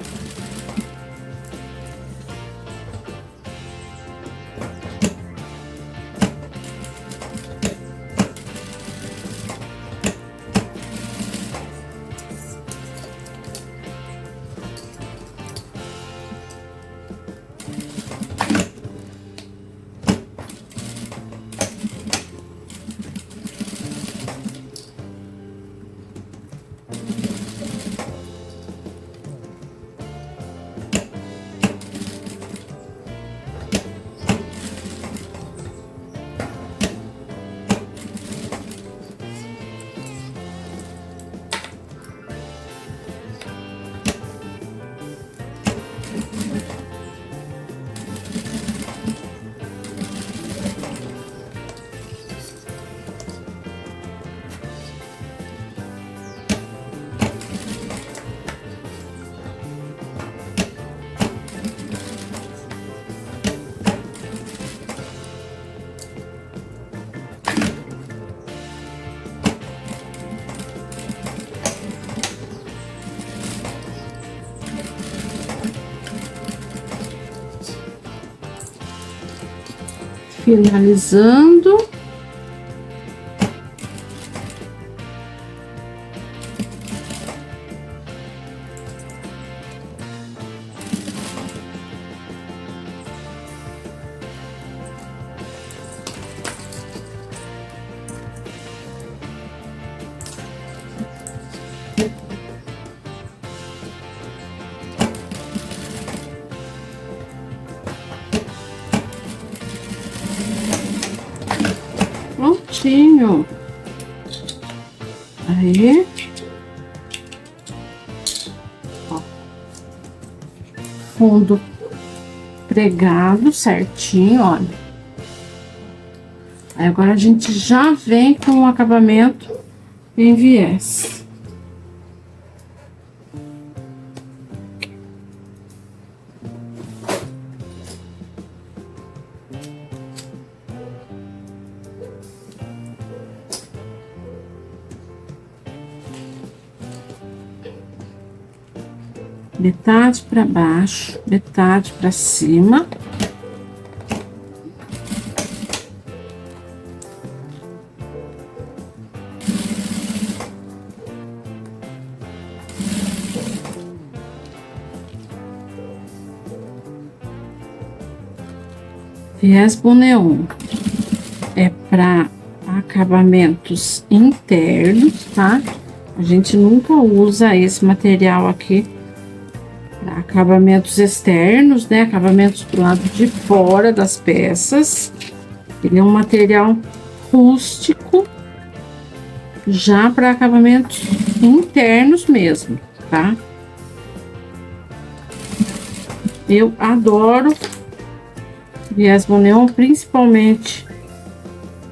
Finalizando. Prontinho. Aí. Ó. Fundo pregado certinho, olha. Aí agora a gente já vem com o acabamento em viés. Metade para baixo, metade para cima. Viés Boneon é para acabamentos internos, tá? A gente nunca usa esse material aqui para acabamentos externos, né? Acabamentos do lado de fora das peças. Ele é um material rústico, já para acabamentos internos mesmo, tá? Eu adoro viés Boneon, principalmente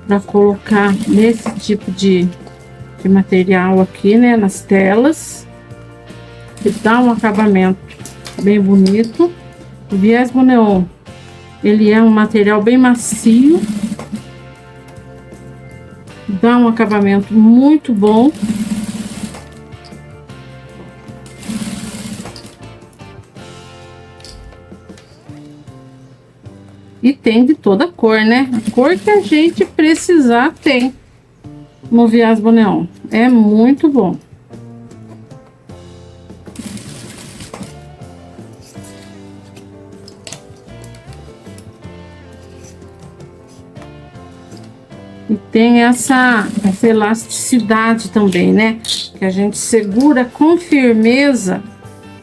para colocar nesse tipo de material aqui, né, nas telas, que dá um acabamento bem bonito. O viés Boneon, ele é um material bem macio, dá um acabamento muito bom. E tem de toda cor, né? A cor que a gente precisar tem no viés Boneon. É muito bom. E tem essa elasticidade também, né? Que a gente segura com firmeza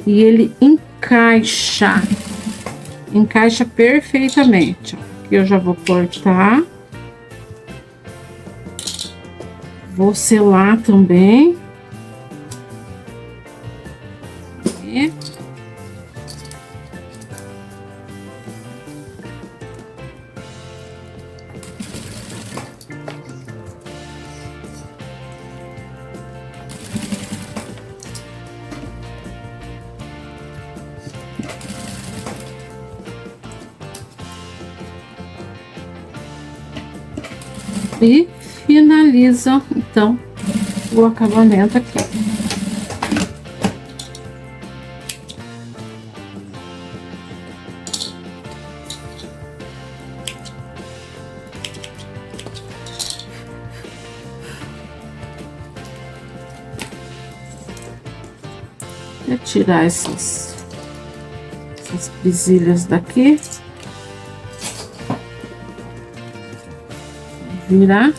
e ele encaixa. Encaixa perfeitamente. Aqui eu já vou cortar. Vou selar também. E finaliza então o acabamento aqui. Vou tirar essas presilhas daqui. Virar.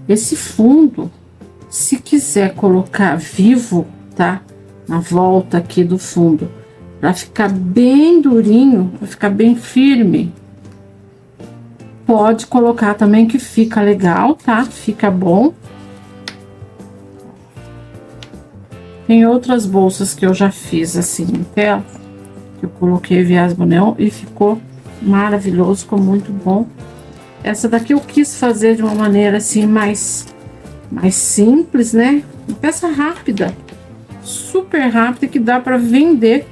Esse fundo, se quiser colocar vivo, tá? Na volta aqui do fundo, para ficar bem durinho, para ficar bem firme, pode colocar também que fica legal, tá? Fica bom. Tem outras bolsas que eu já fiz assim em tela, que eu coloquei viés boneon e ficou maravilhoso, ficou muito bom. Essa daqui eu quis fazer de uma maneira assim mais simples, né? Uma peça rápida, super rápida, que dá para vender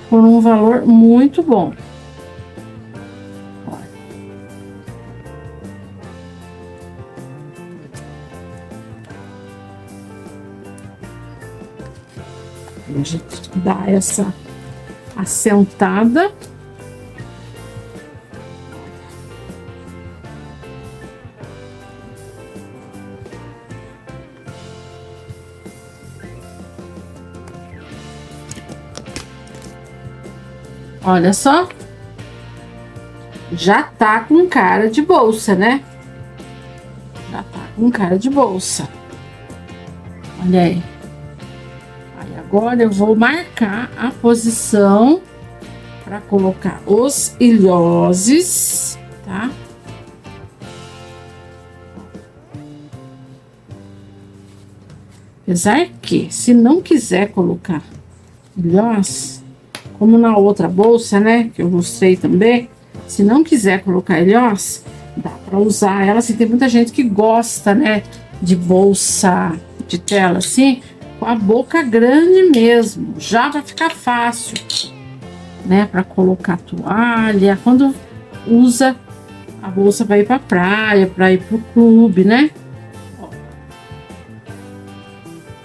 por um valor muito bom. Olha. A gente dá essa assentada. Olha só, já tá com cara de bolsa, né? Já tá com cara de bolsa. Olha aí. Aí agora eu vou marcar a posição para colocar os ilhoses, tá? Apesar que, se não quiser colocar ilhós, como na outra bolsa, né, que eu mostrei também, se não quiser colocar ilhós, dá para usar ela, assim, tem muita gente que gosta, né, de bolsa de tela, assim, com a boca grande mesmo, já vai ficar fácil, né, para colocar toalha, quando usa a bolsa para ir para praia, para ir pro clube, né,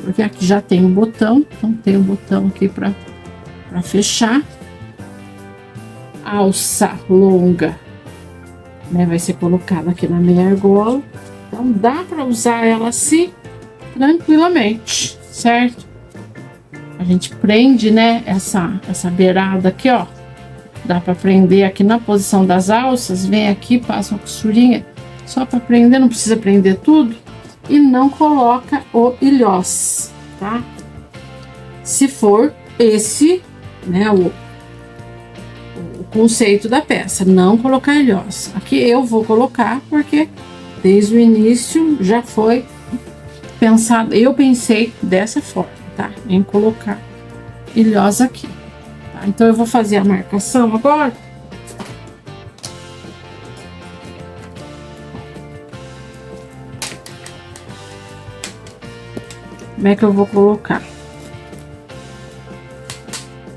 porque aqui já tem um botão, então tem um botão aqui para fechar. A alça longa, né, vai ser colocada aqui na meia argola, então dá para usar ela assim tranquilamente, certo? A gente prende, né, essa beirada aqui, ó, dá para prender aqui na posição das alças, vem aqui, passa uma costurinha só para prender, não precisa prender tudo, e não coloca o ilhós, tá? Se for esse, né, o conceito da peça, não colocar ilhós. Aqui eu vou colocar porque desde o início já foi pensado, eu pensei dessa forma, tá? Em colocar ilhós aqui, tá? Então eu vou fazer a marcação agora. Como é que eu vou colocar?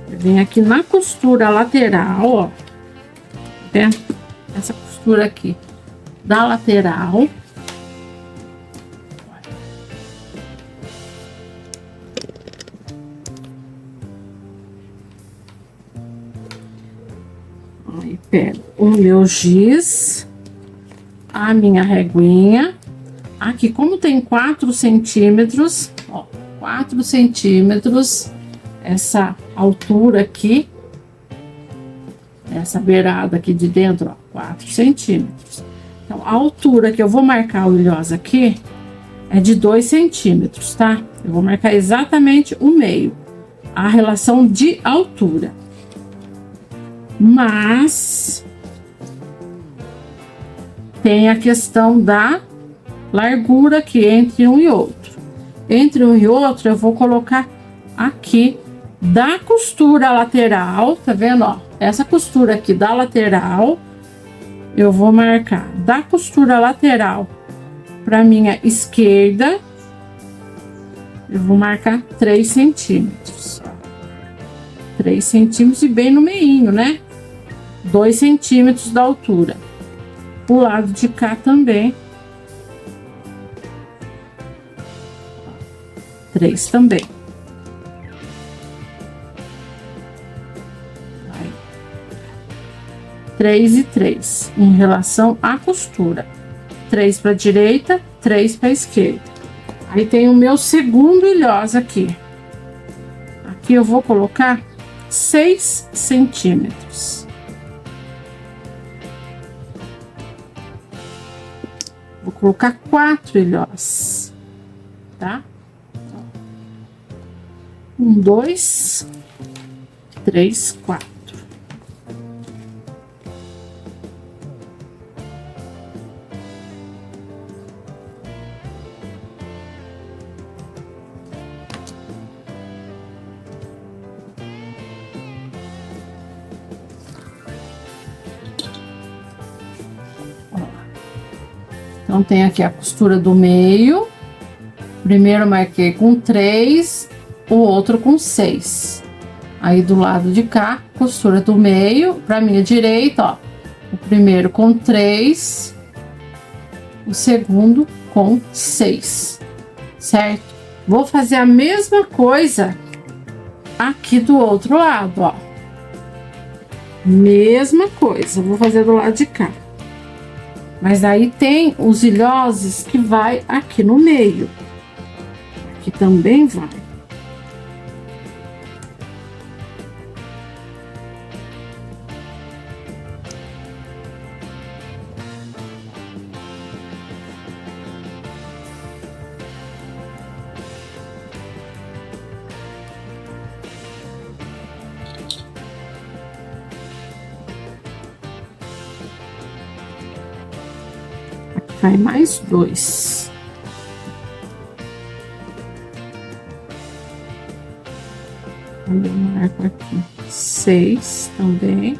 Vem aqui na costura lateral, ó, vendo? Essa costura aqui da lateral. Aí pego o meu giz, a minha reguinha. Aqui, como tem 4 centímetros, ó, 4 centímetros, essa altura aqui, essa beirada aqui de dentro, ó, 4 centímetros. Então, a altura que eu vou marcar o ilhós aqui é de 2 centímetros, tá? Eu vou marcar exatamente o meio, a relação de altura. Mas tem a questão da largura aqui entre um e outro. Entre um e outro, eu vou colocar aqui da costura lateral, tá vendo, ó? Essa costura aqui da lateral, eu vou marcar da costura lateral para minha esquerda, eu vou marcar 3 centímetros. 3 centímetros e bem no meinho, né? 2 centímetros da altura. O lado de cá também. 3 também. 3 e 3 em relação à costura. 3 para a direita, 3 para a esquerda. Aí tem o meu segundo ilhós aqui. Aqui eu vou colocar 6 centímetros. Vou colocar 4 ilhós, tá? 1, 2, 3, 4. Então, tem aqui a costura do meio. Primeiro marquei com 3, o outro com 6. Aí, do lado de cá, costura do meio, pra minha direita, ó. O primeiro com 3, o segundo com 6, certo? Vou fazer a mesma coisa aqui do outro lado, ó. Mesma coisa, vou fazer do lado de cá. Mas aí tem os ilhoses que vai aqui no meio. Aqui também vai. Vai mais 2. Aí eu marco aqui 6 também.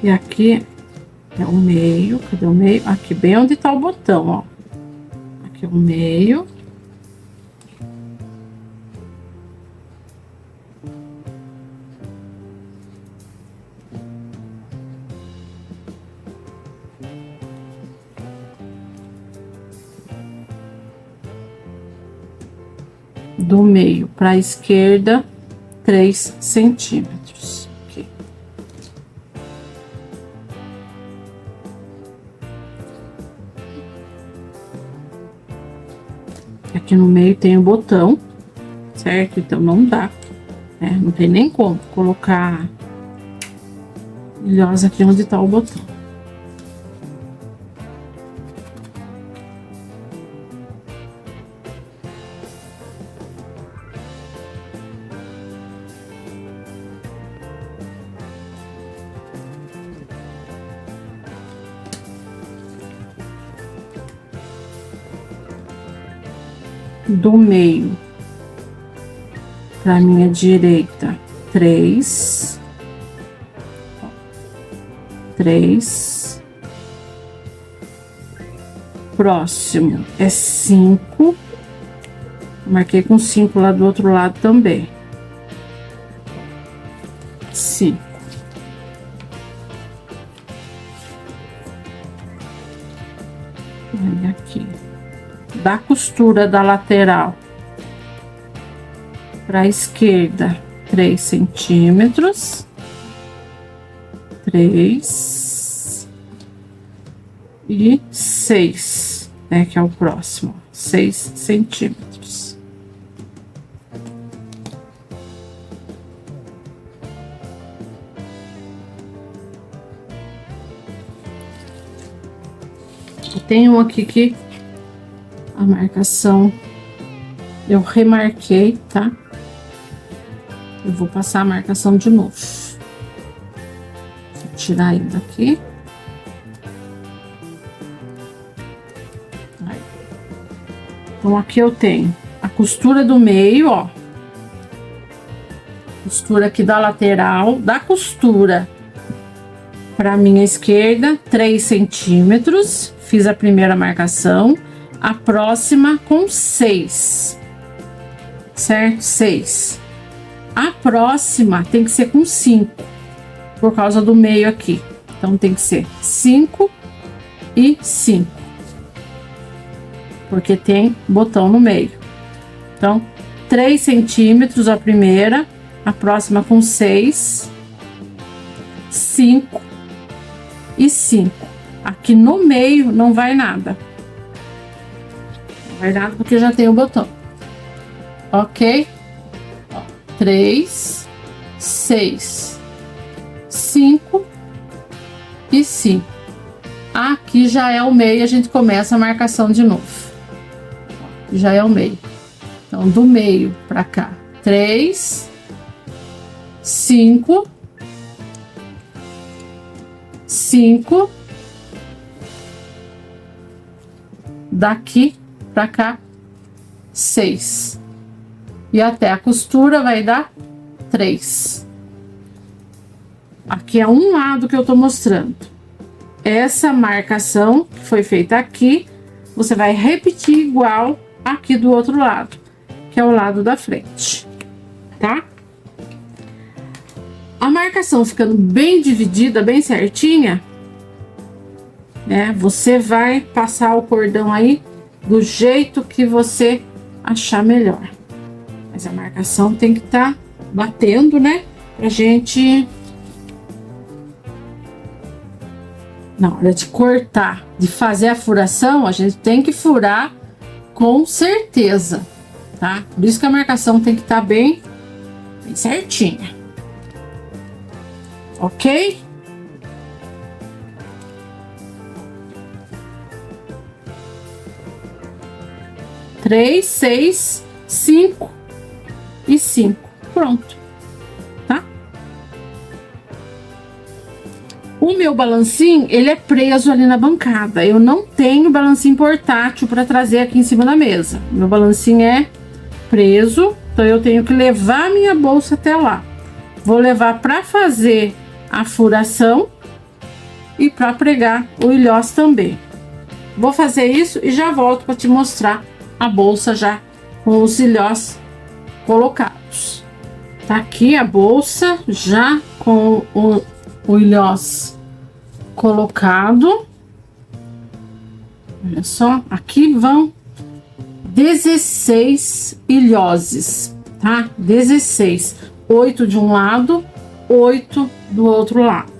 E aqui é o meio. Cadê o meio? Aqui bem onde tá o botão, ó. Aqui é o meio. Do meio para a esquerda, 3 centímetros. Aqui. Aqui no meio tem o botão, certo? Então não dá, né? Não tem nem como colocar ilhós aqui onde tá o botão. Do meio para minha direita, 3, 3, próximo é 5, marquei com 5 lá do outro lado também, 5. Aí aqui. Da costura da lateral para a esquerda, 3 centímetros, 3 e 6, né, que é o próximo, 6 centímetros. Tem um aqui que a marcação eu remarquei, tá? Eu vou passar a marcação de novo. Vou tirar ele daqui. Aí. Então, aqui eu tenho a costura do meio, ó. Costura aqui da lateral, da costura para minha esquerda, 3 centímetros. Fiz a primeira marcação, a próxima com 6, certo? 6. A próxima tem que ser com 5, por causa do meio aqui. Então, tem que ser 5 e 5, porque tem botão no meio. Então, 3 centímetros a primeira, a próxima com 6, 5 e 5. Aqui no meio não vai nada. Não vai nada porque já tem o botão. Ok? 3, 6, 5 e 5. Aqui já é o meio, a gente começa a marcação de novo. Já é o meio. Então, do meio pra cá, 3, 5, 5, daqui pra cá, 6. E até a costura vai dar 3. Aqui é um lado que eu tô mostrando. Essa marcação que foi feita aqui, você vai repetir igual aqui do outro lado, que é o lado da frente, tá? A marcação ficando bem dividida, bem certinha, né? Você vai passar o cordão aí do jeito que você achar melhor. Mas a marcação tem que estar batendo, né? Pra gente, na hora de cortar, de fazer a furação, a gente tem que furar com certeza, tá? Por isso que a marcação tem que estar bem certinha. Ok? Três, 6, 5 e 5. Pronto, tá? O meu balancinho, ele é preso ali na bancada. Eu não tenho balancinho portátil para trazer aqui em cima da mesa. Meu balancinho é preso, então eu tenho que levar minha bolsa até lá. Vou levar para fazer a furação e para pregar o ilhós também. Vou fazer isso e já volto para te mostrar a bolsa já com os ilhós colocados. Tá aqui a bolsa já com o ilhós colocado. Olha só, aqui vão 16 ilhoses, tá? 16, 8 de um lado, 8 do outro lado,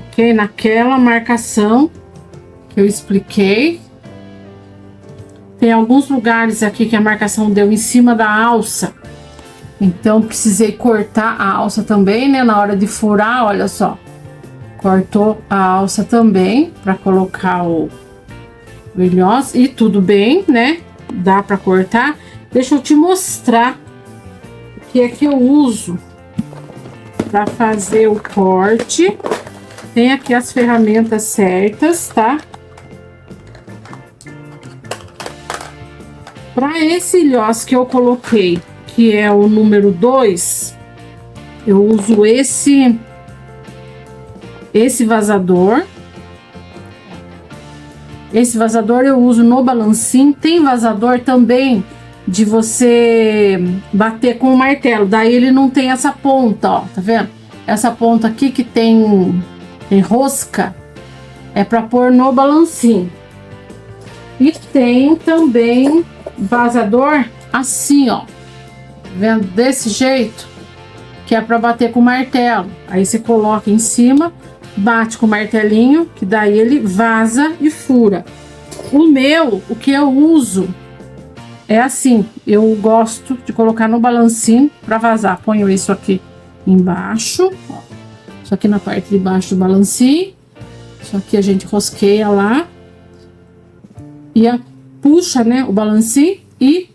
ok? Naquela marcação que eu expliquei. Tem alguns lugares aqui que a marcação deu em cima da alça, então precisei cortar a alça também, né? Na hora de furar, olha só, cortou a alça também para colocar o ilhós, e tudo bem, né? Dá para cortar. Deixa eu te mostrar o que é que eu uso para fazer o corte. Tem aqui as ferramentas certas, tá? Para esse ilhós que eu coloquei, que é o número 2, eu uso esse vazador. Esse vazador eu uso no balancinho. Tem vazador também de você bater com o martelo, daí ele não tem essa ponta, ó, tá vendo? Essa ponta aqui que tem rosca é para pôr no balancinho. E tem também vazador assim, ó, vendo? Desse jeito, que é para bater com o martelo. Aí você coloca em cima, bate com o martelinho, que daí ele vaza e fura. O meu, o que eu uso é assim, eu gosto de colocar no balancinho para vazar. Ponho isso aqui embaixo, ó, isso aqui na parte de baixo do balancinho. Isso aqui a gente rosqueia lá e puxa, né, o balancinho e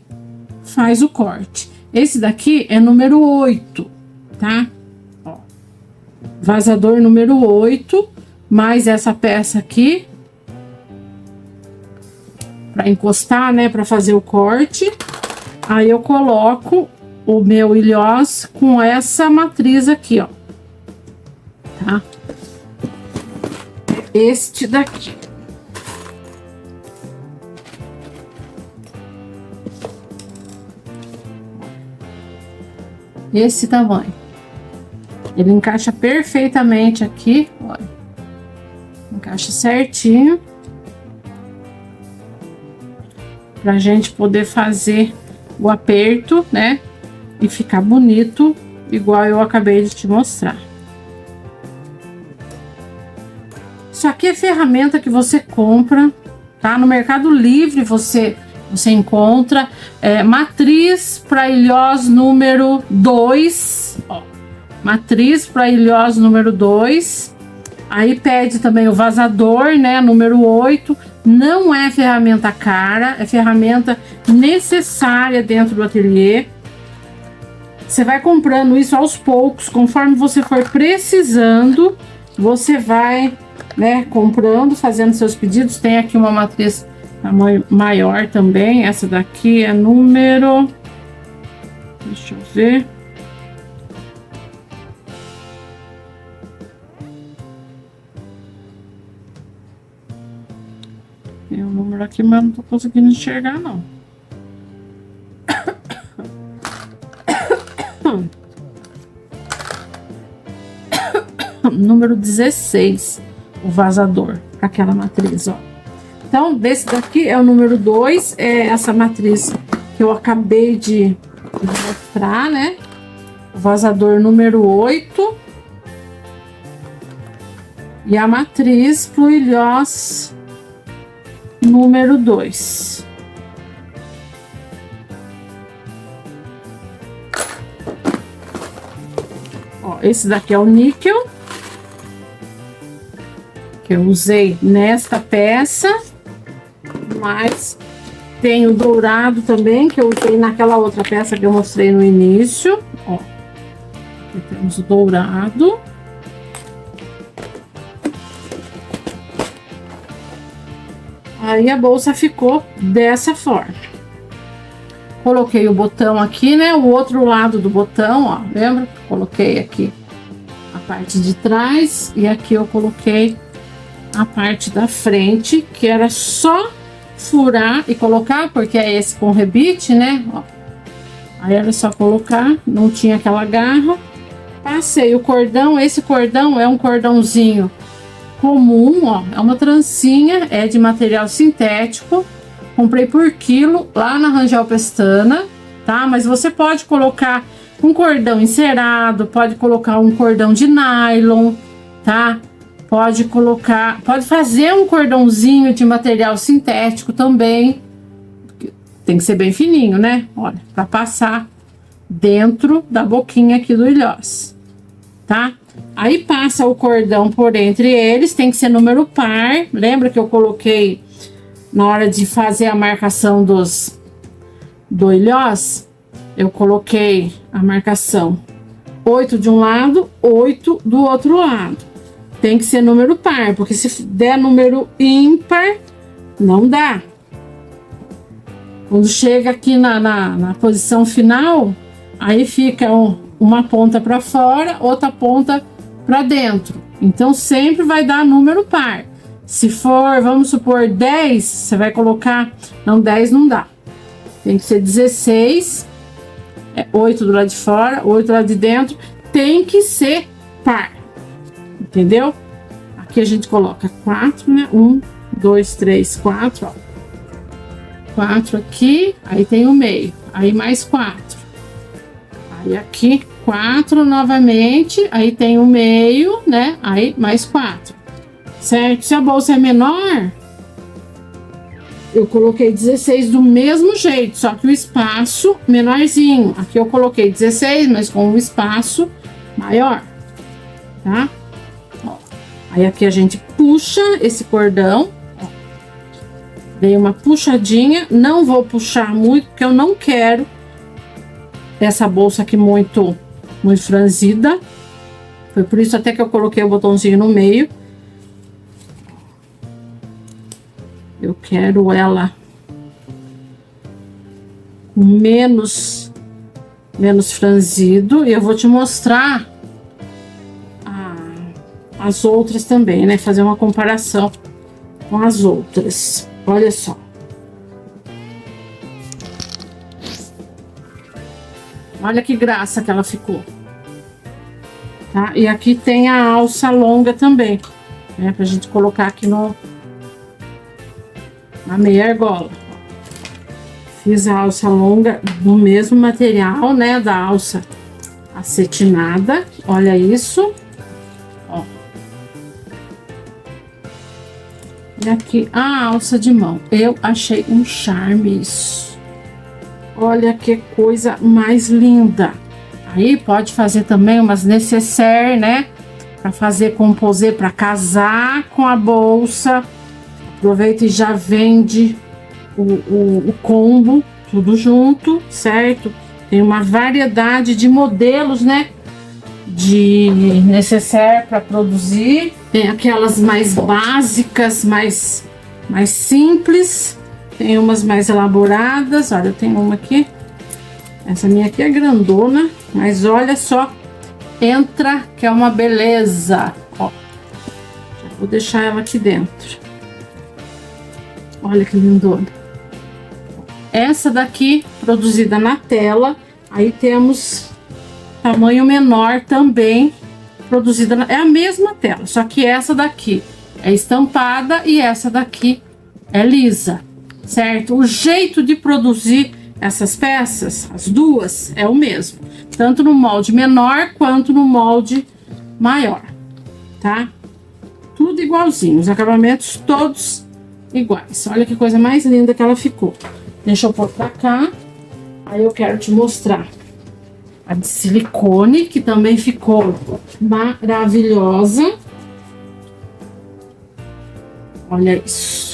faz o corte. Esse daqui é número 8, tá? Ó, vazador número 8, mais essa peça aqui. para encostar, né, para fazer o corte. Aí eu coloco o meu ilhós com essa matriz aqui, ó. Tá? Este daqui. Esse tamanho. Ele encaixa perfeitamente aqui, olha. Encaixa certinho. Pra gente poder fazer o aperto, né? E ficar bonito, igual eu acabei de te mostrar. Isso aqui é ferramenta que você compra, tá? No Mercado Livre você encontra matriz para ilhós número 2, ó. Matriz para ilhós número 2. Aí pede também o vazador, né? Número 8. Não é ferramenta cara, é ferramenta necessária dentro do ateliê. Você vai comprando isso aos poucos, conforme você for precisando, você vai, né, comprando, fazendo seus pedidos. Tem aqui uma matriz tamanho maior também. Essa daqui é número... Deixa eu ver. Tem um número aqui, mas não tô conseguindo enxergar, não. Número 16, o vazador, para aquela matriz, ó. Então, desse daqui é o número 2, é essa matriz que eu acabei de mostrar, né? O vazador número 8. E a matriz pro ilhós número 2. Ó, esse daqui é o níquel, que eu usei nesta peça, mas tem o dourado também, que eu usei naquela outra peça que eu mostrei no início. Ó, aqui temos o dourado. Aí a bolsa ficou dessa forma. Coloquei o botão aqui, né? O outro lado do botão, ó. Lembra? Coloquei aqui a parte de trás e aqui eu coloquei a parte da frente, que era só furar e colocar, porque é esse com rebite, né? Ó. Aí era só colocar, não tinha aquela garra. Passei o cordão, esse cordão é um cordãozinho comum, ó, é uma trancinha, é de material sintético, comprei por quilo lá na Rangel Pestana, tá? Mas você pode colocar um cordão encerado, pode colocar um cordão de nylon, tá? Pode colocar, pode fazer um cordãozinho de material sintético também, tem que ser bem fininho, né? Olha, para passar dentro da boquinha aqui do ilhós, tá? Aí passa o cordão por entre eles, tem que ser número par. Lembra que eu coloquei na hora de fazer a marcação do ilhós? Eu coloquei a marcação 8 de um lado, 8 do outro lado. Tem que ser número par, porque se der número ímpar, não dá. Quando chega aqui na posição final, aí fica uma ponta para fora, outra ponta para dentro. Então sempre vai dar número par. Se for, vamos supor, 10, você vai colocar... Não, 10 não dá. Tem que ser 16. 8 do lado de fora, 8 do lado de dentro. Tem que ser par. Entendeu? Aqui a gente coloca 4, né? 1, 2, 3, 4, ó. 4 aqui, aí tem o meio. Aí mais 4. Aí aqui 4 novamente, aí tem o meio, né? Aí mais 4, certo? Se a bolsa é menor, eu coloquei 16 do mesmo jeito, só que o espaço menorzinho. Aqui eu coloquei 16, mas com um espaço maior, tá? Ó. Aí aqui a gente puxa esse cordão, ó. Dei uma puxadinha, não vou puxar muito, porque eu não quero essa bolsa aqui muito franzida. Foi por isso até que eu coloquei o botãozinho no meio. Eu quero ela menos franzido. E eu vou te mostrar as outras também, né? Fazer uma comparação com as outras. Olha só. Olha que graça que ela ficou. Tá? E aqui tem a alça longa também, né? Pra gente colocar aqui na meia argola. Fiz a alça longa no mesmo material, né? Da alça acetinada. Olha isso. Ó. E aqui a alça de mão. Eu achei um charme isso. Olha que coisa mais linda. Aí pode fazer também umas nécessaire, né? Para fazer composê, para casar com a bolsa. Aproveita e já vende o combo, tudo junto, certo? Tem uma variedade de modelos, né? De nécessaire para produzir. Tem aquelas mais básicas, mais simples. Tem umas mais elaboradas, olha, eu tenho uma aqui. Essa minha aqui é grandona, mas olha só, entra que é uma beleza. Ó, já vou deixar ela aqui dentro. Olha que lindona. Essa daqui, produzida na tela. Aí temos tamanho menor também, produzida é a mesma tela, só que essa daqui é estampada e essa daqui é lisa. Certo? O jeito de produzir essas peças, as duas, é o mesmo. Tanto no molde menor quanto no molde maior, tá? Tudo igualzinho, os acabamentos todos iguais. Olha que coisa mais linda que ela ficou. Deixa eu pôr pra cá. Aí eu quero te mostrar a de silicone, que também ficou maravilhosa. Olha isso.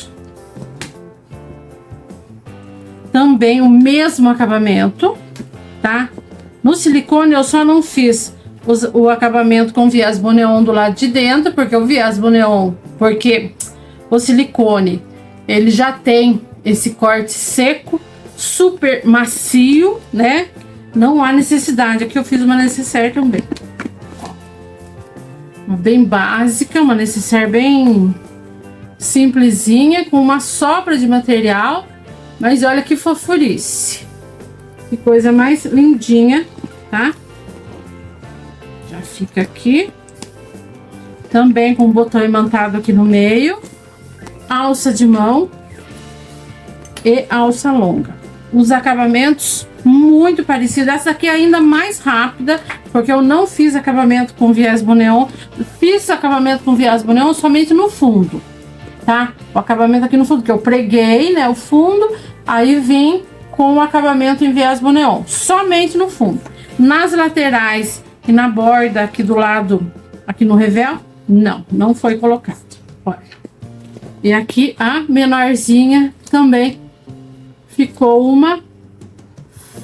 Também o mesmo acabamento, tá? No silicone eu só não fiz o acabamento com viés boneon do lado de dentro, porque o viés boneon, porque o silicone, ele já tem esse corte seco, super macio, né? Não há necessidade. Aqui eu fiz uma nécessaire também. Uma bem básica, uma nécessaire bem simplesinha, com uma sobra de material. Mas olha que fofurice. Que coisa mais lindinha, tá? Já fica aqui. Também com um botão imantado aqui no meio. Alça de mão. E alça longa. Os acabamentos muito parecidos. Essa aqui é ainda mais rápida, porque eu não fiz acabamento com viés boneon. Fiz acabamento com viés boneon somente no fundo, tá? O acabamento aqui no fundo, que eu preguei, né, o fundo, aí vim com o acabamento em viés boneon, somente no fundo. Nas laterais e na borda aqui do lado, aqui no revel, não foi colocado. Olha. E aqui a menorzinha também ficou uma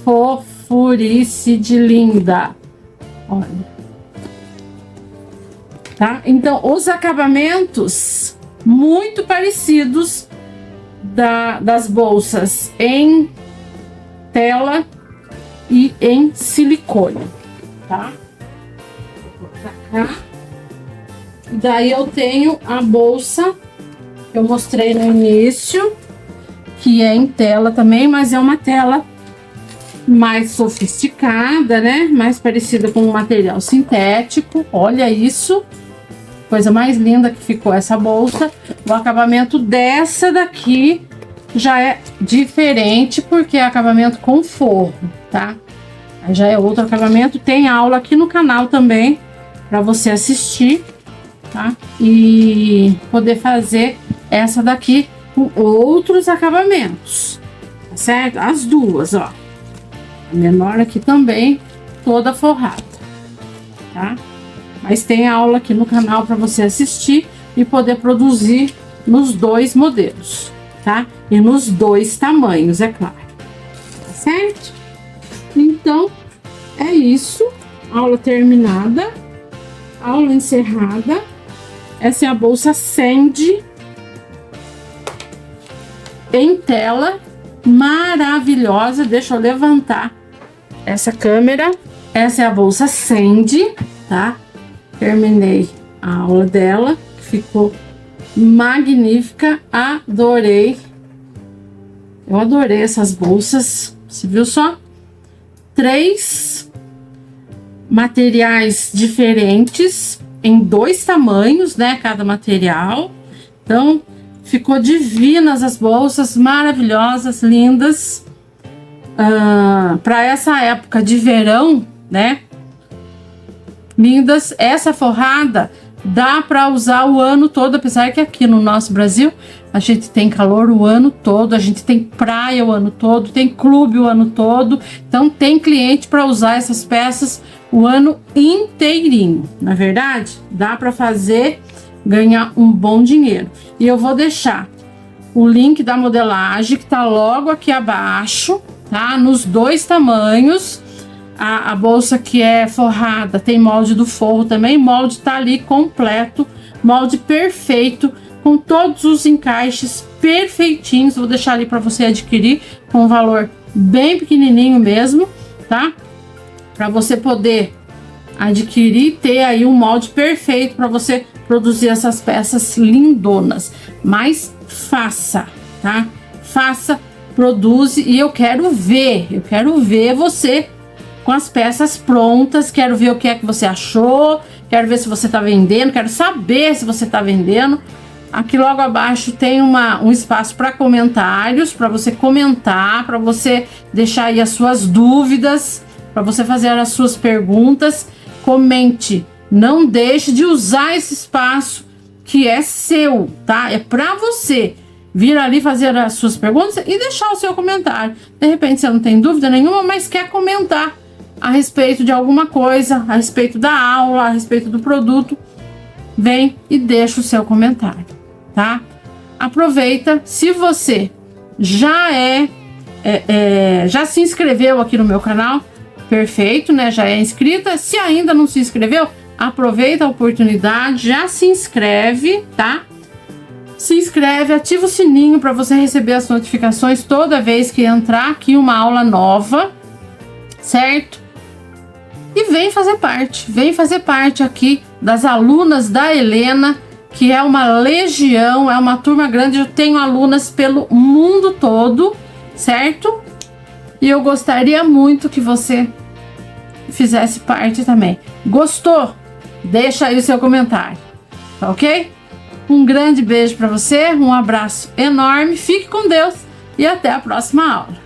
fofurice de linda. Olha. Tá? Então, os acabamentos muito parecidos das bolsas em tela e em silicone, tá? Vou pra cá. Daí eu tenho a bolsa que eu mostrei no início, que é em tela também, mas é uma tela mais sofisticada, né? Mais parecida com um material sintético. Olha isso. Coisa mais linda que ficou essa bolsa. O acabamento dessa daqui já é diferente, porque é acabamento com forro, tá? Aí já é outro acabamento. Tem aula aqui no canal também para você assistir, tá? E poder fazer essa daqui com outros acabamentos, tá certo? As duas, ó. A menor aqui também, toda forrada, tá? Mas tem aula aqui no canal para você assistir e poder produzir nos dois modelos, tá? E nos dois tamanhos, é claro. Tá certo? Então, é isso. Aula terminada. Aula encerrada. Essa é a bolsa Sandy em tela maravilhosa. Deixa eu levantar essa câmera. Essa é a bolsa Sandy, tá? Terminei a aula dela, ficou magnífica, adorei. Eu adorei essas bolsas, você viu só? 3 materiais diferentes, em 2 tamanhos, né? Cada material. Então, ficou divinas as bolsas, maravilhosas, lindas. Para essa época de verão, né? Lindas. Essa forrada dá para usar o ano todo, apesar que aqui no nosso Brasil a gente tem calor o ano todo, a gente tem praia o ano todo, tem clube o ano todo, então tem cliente para usar essas peças o ano inteirinho. Na verdade, dá para fazer, ganhar um bom dinheiro. E eu vou deixar o link da modelagem que tá logo aqui abaixo, tá? Nos 2 tamanhos. A bolsa que é forrada tem molde do forro também, molde tá ali completo, molde perfeito, com todos os encaixes perfeitinhos. Vou deixar ali para você adquirir com um valor bem pequenininho mesmo, tá? Para você poder adquirir, ter aí um molde perfeito para você produzir essas peças lindonas. Mas faça, tá? Faça, produz, e eu quero ver você com as peças prontas, quero ver o que é que você achou, quero ver se você tá vendendo, quero saber se você tá vendendo. Aqui logo abaixo tem um espaço para comentários, para você comentar, para você deixar aí as suas dúvidas, para você fazer as suas perguntas. Comente, não deixe de usar esse espaço que é seu, tá? É para você vir ali fazer as suas perguntas e deixar o seu comentário. De repente você não tem dúvida nenhuma, mas quer comentar a respeito de alguma coisa, a respeito da aula, a respeito do produto, vem e deixa o seu comentário, tá? Aproveita, se você já já se inscreveu aqui no meu canal, perfeito, né? Já é inscrita. Se ainda não se inscreveu, aproveita a oportunidade, já se inscreve, tá? Se inscreve, ativa o sininho para você receber as notificações toda vez que entrar aqui uma aula nova, certo? E vem fazer parte aqui das alunas da Helena, que é uma legião, é uma turma grande. Eu tenho alunas pelo mundo todo, certo? E eu gostaria muito que você fizesse parte também. Gostou? Deixa aí o seu comentário, tá ok? Um grande beijo para você, um abraço enorme, fique com Deus e até a próxima aula.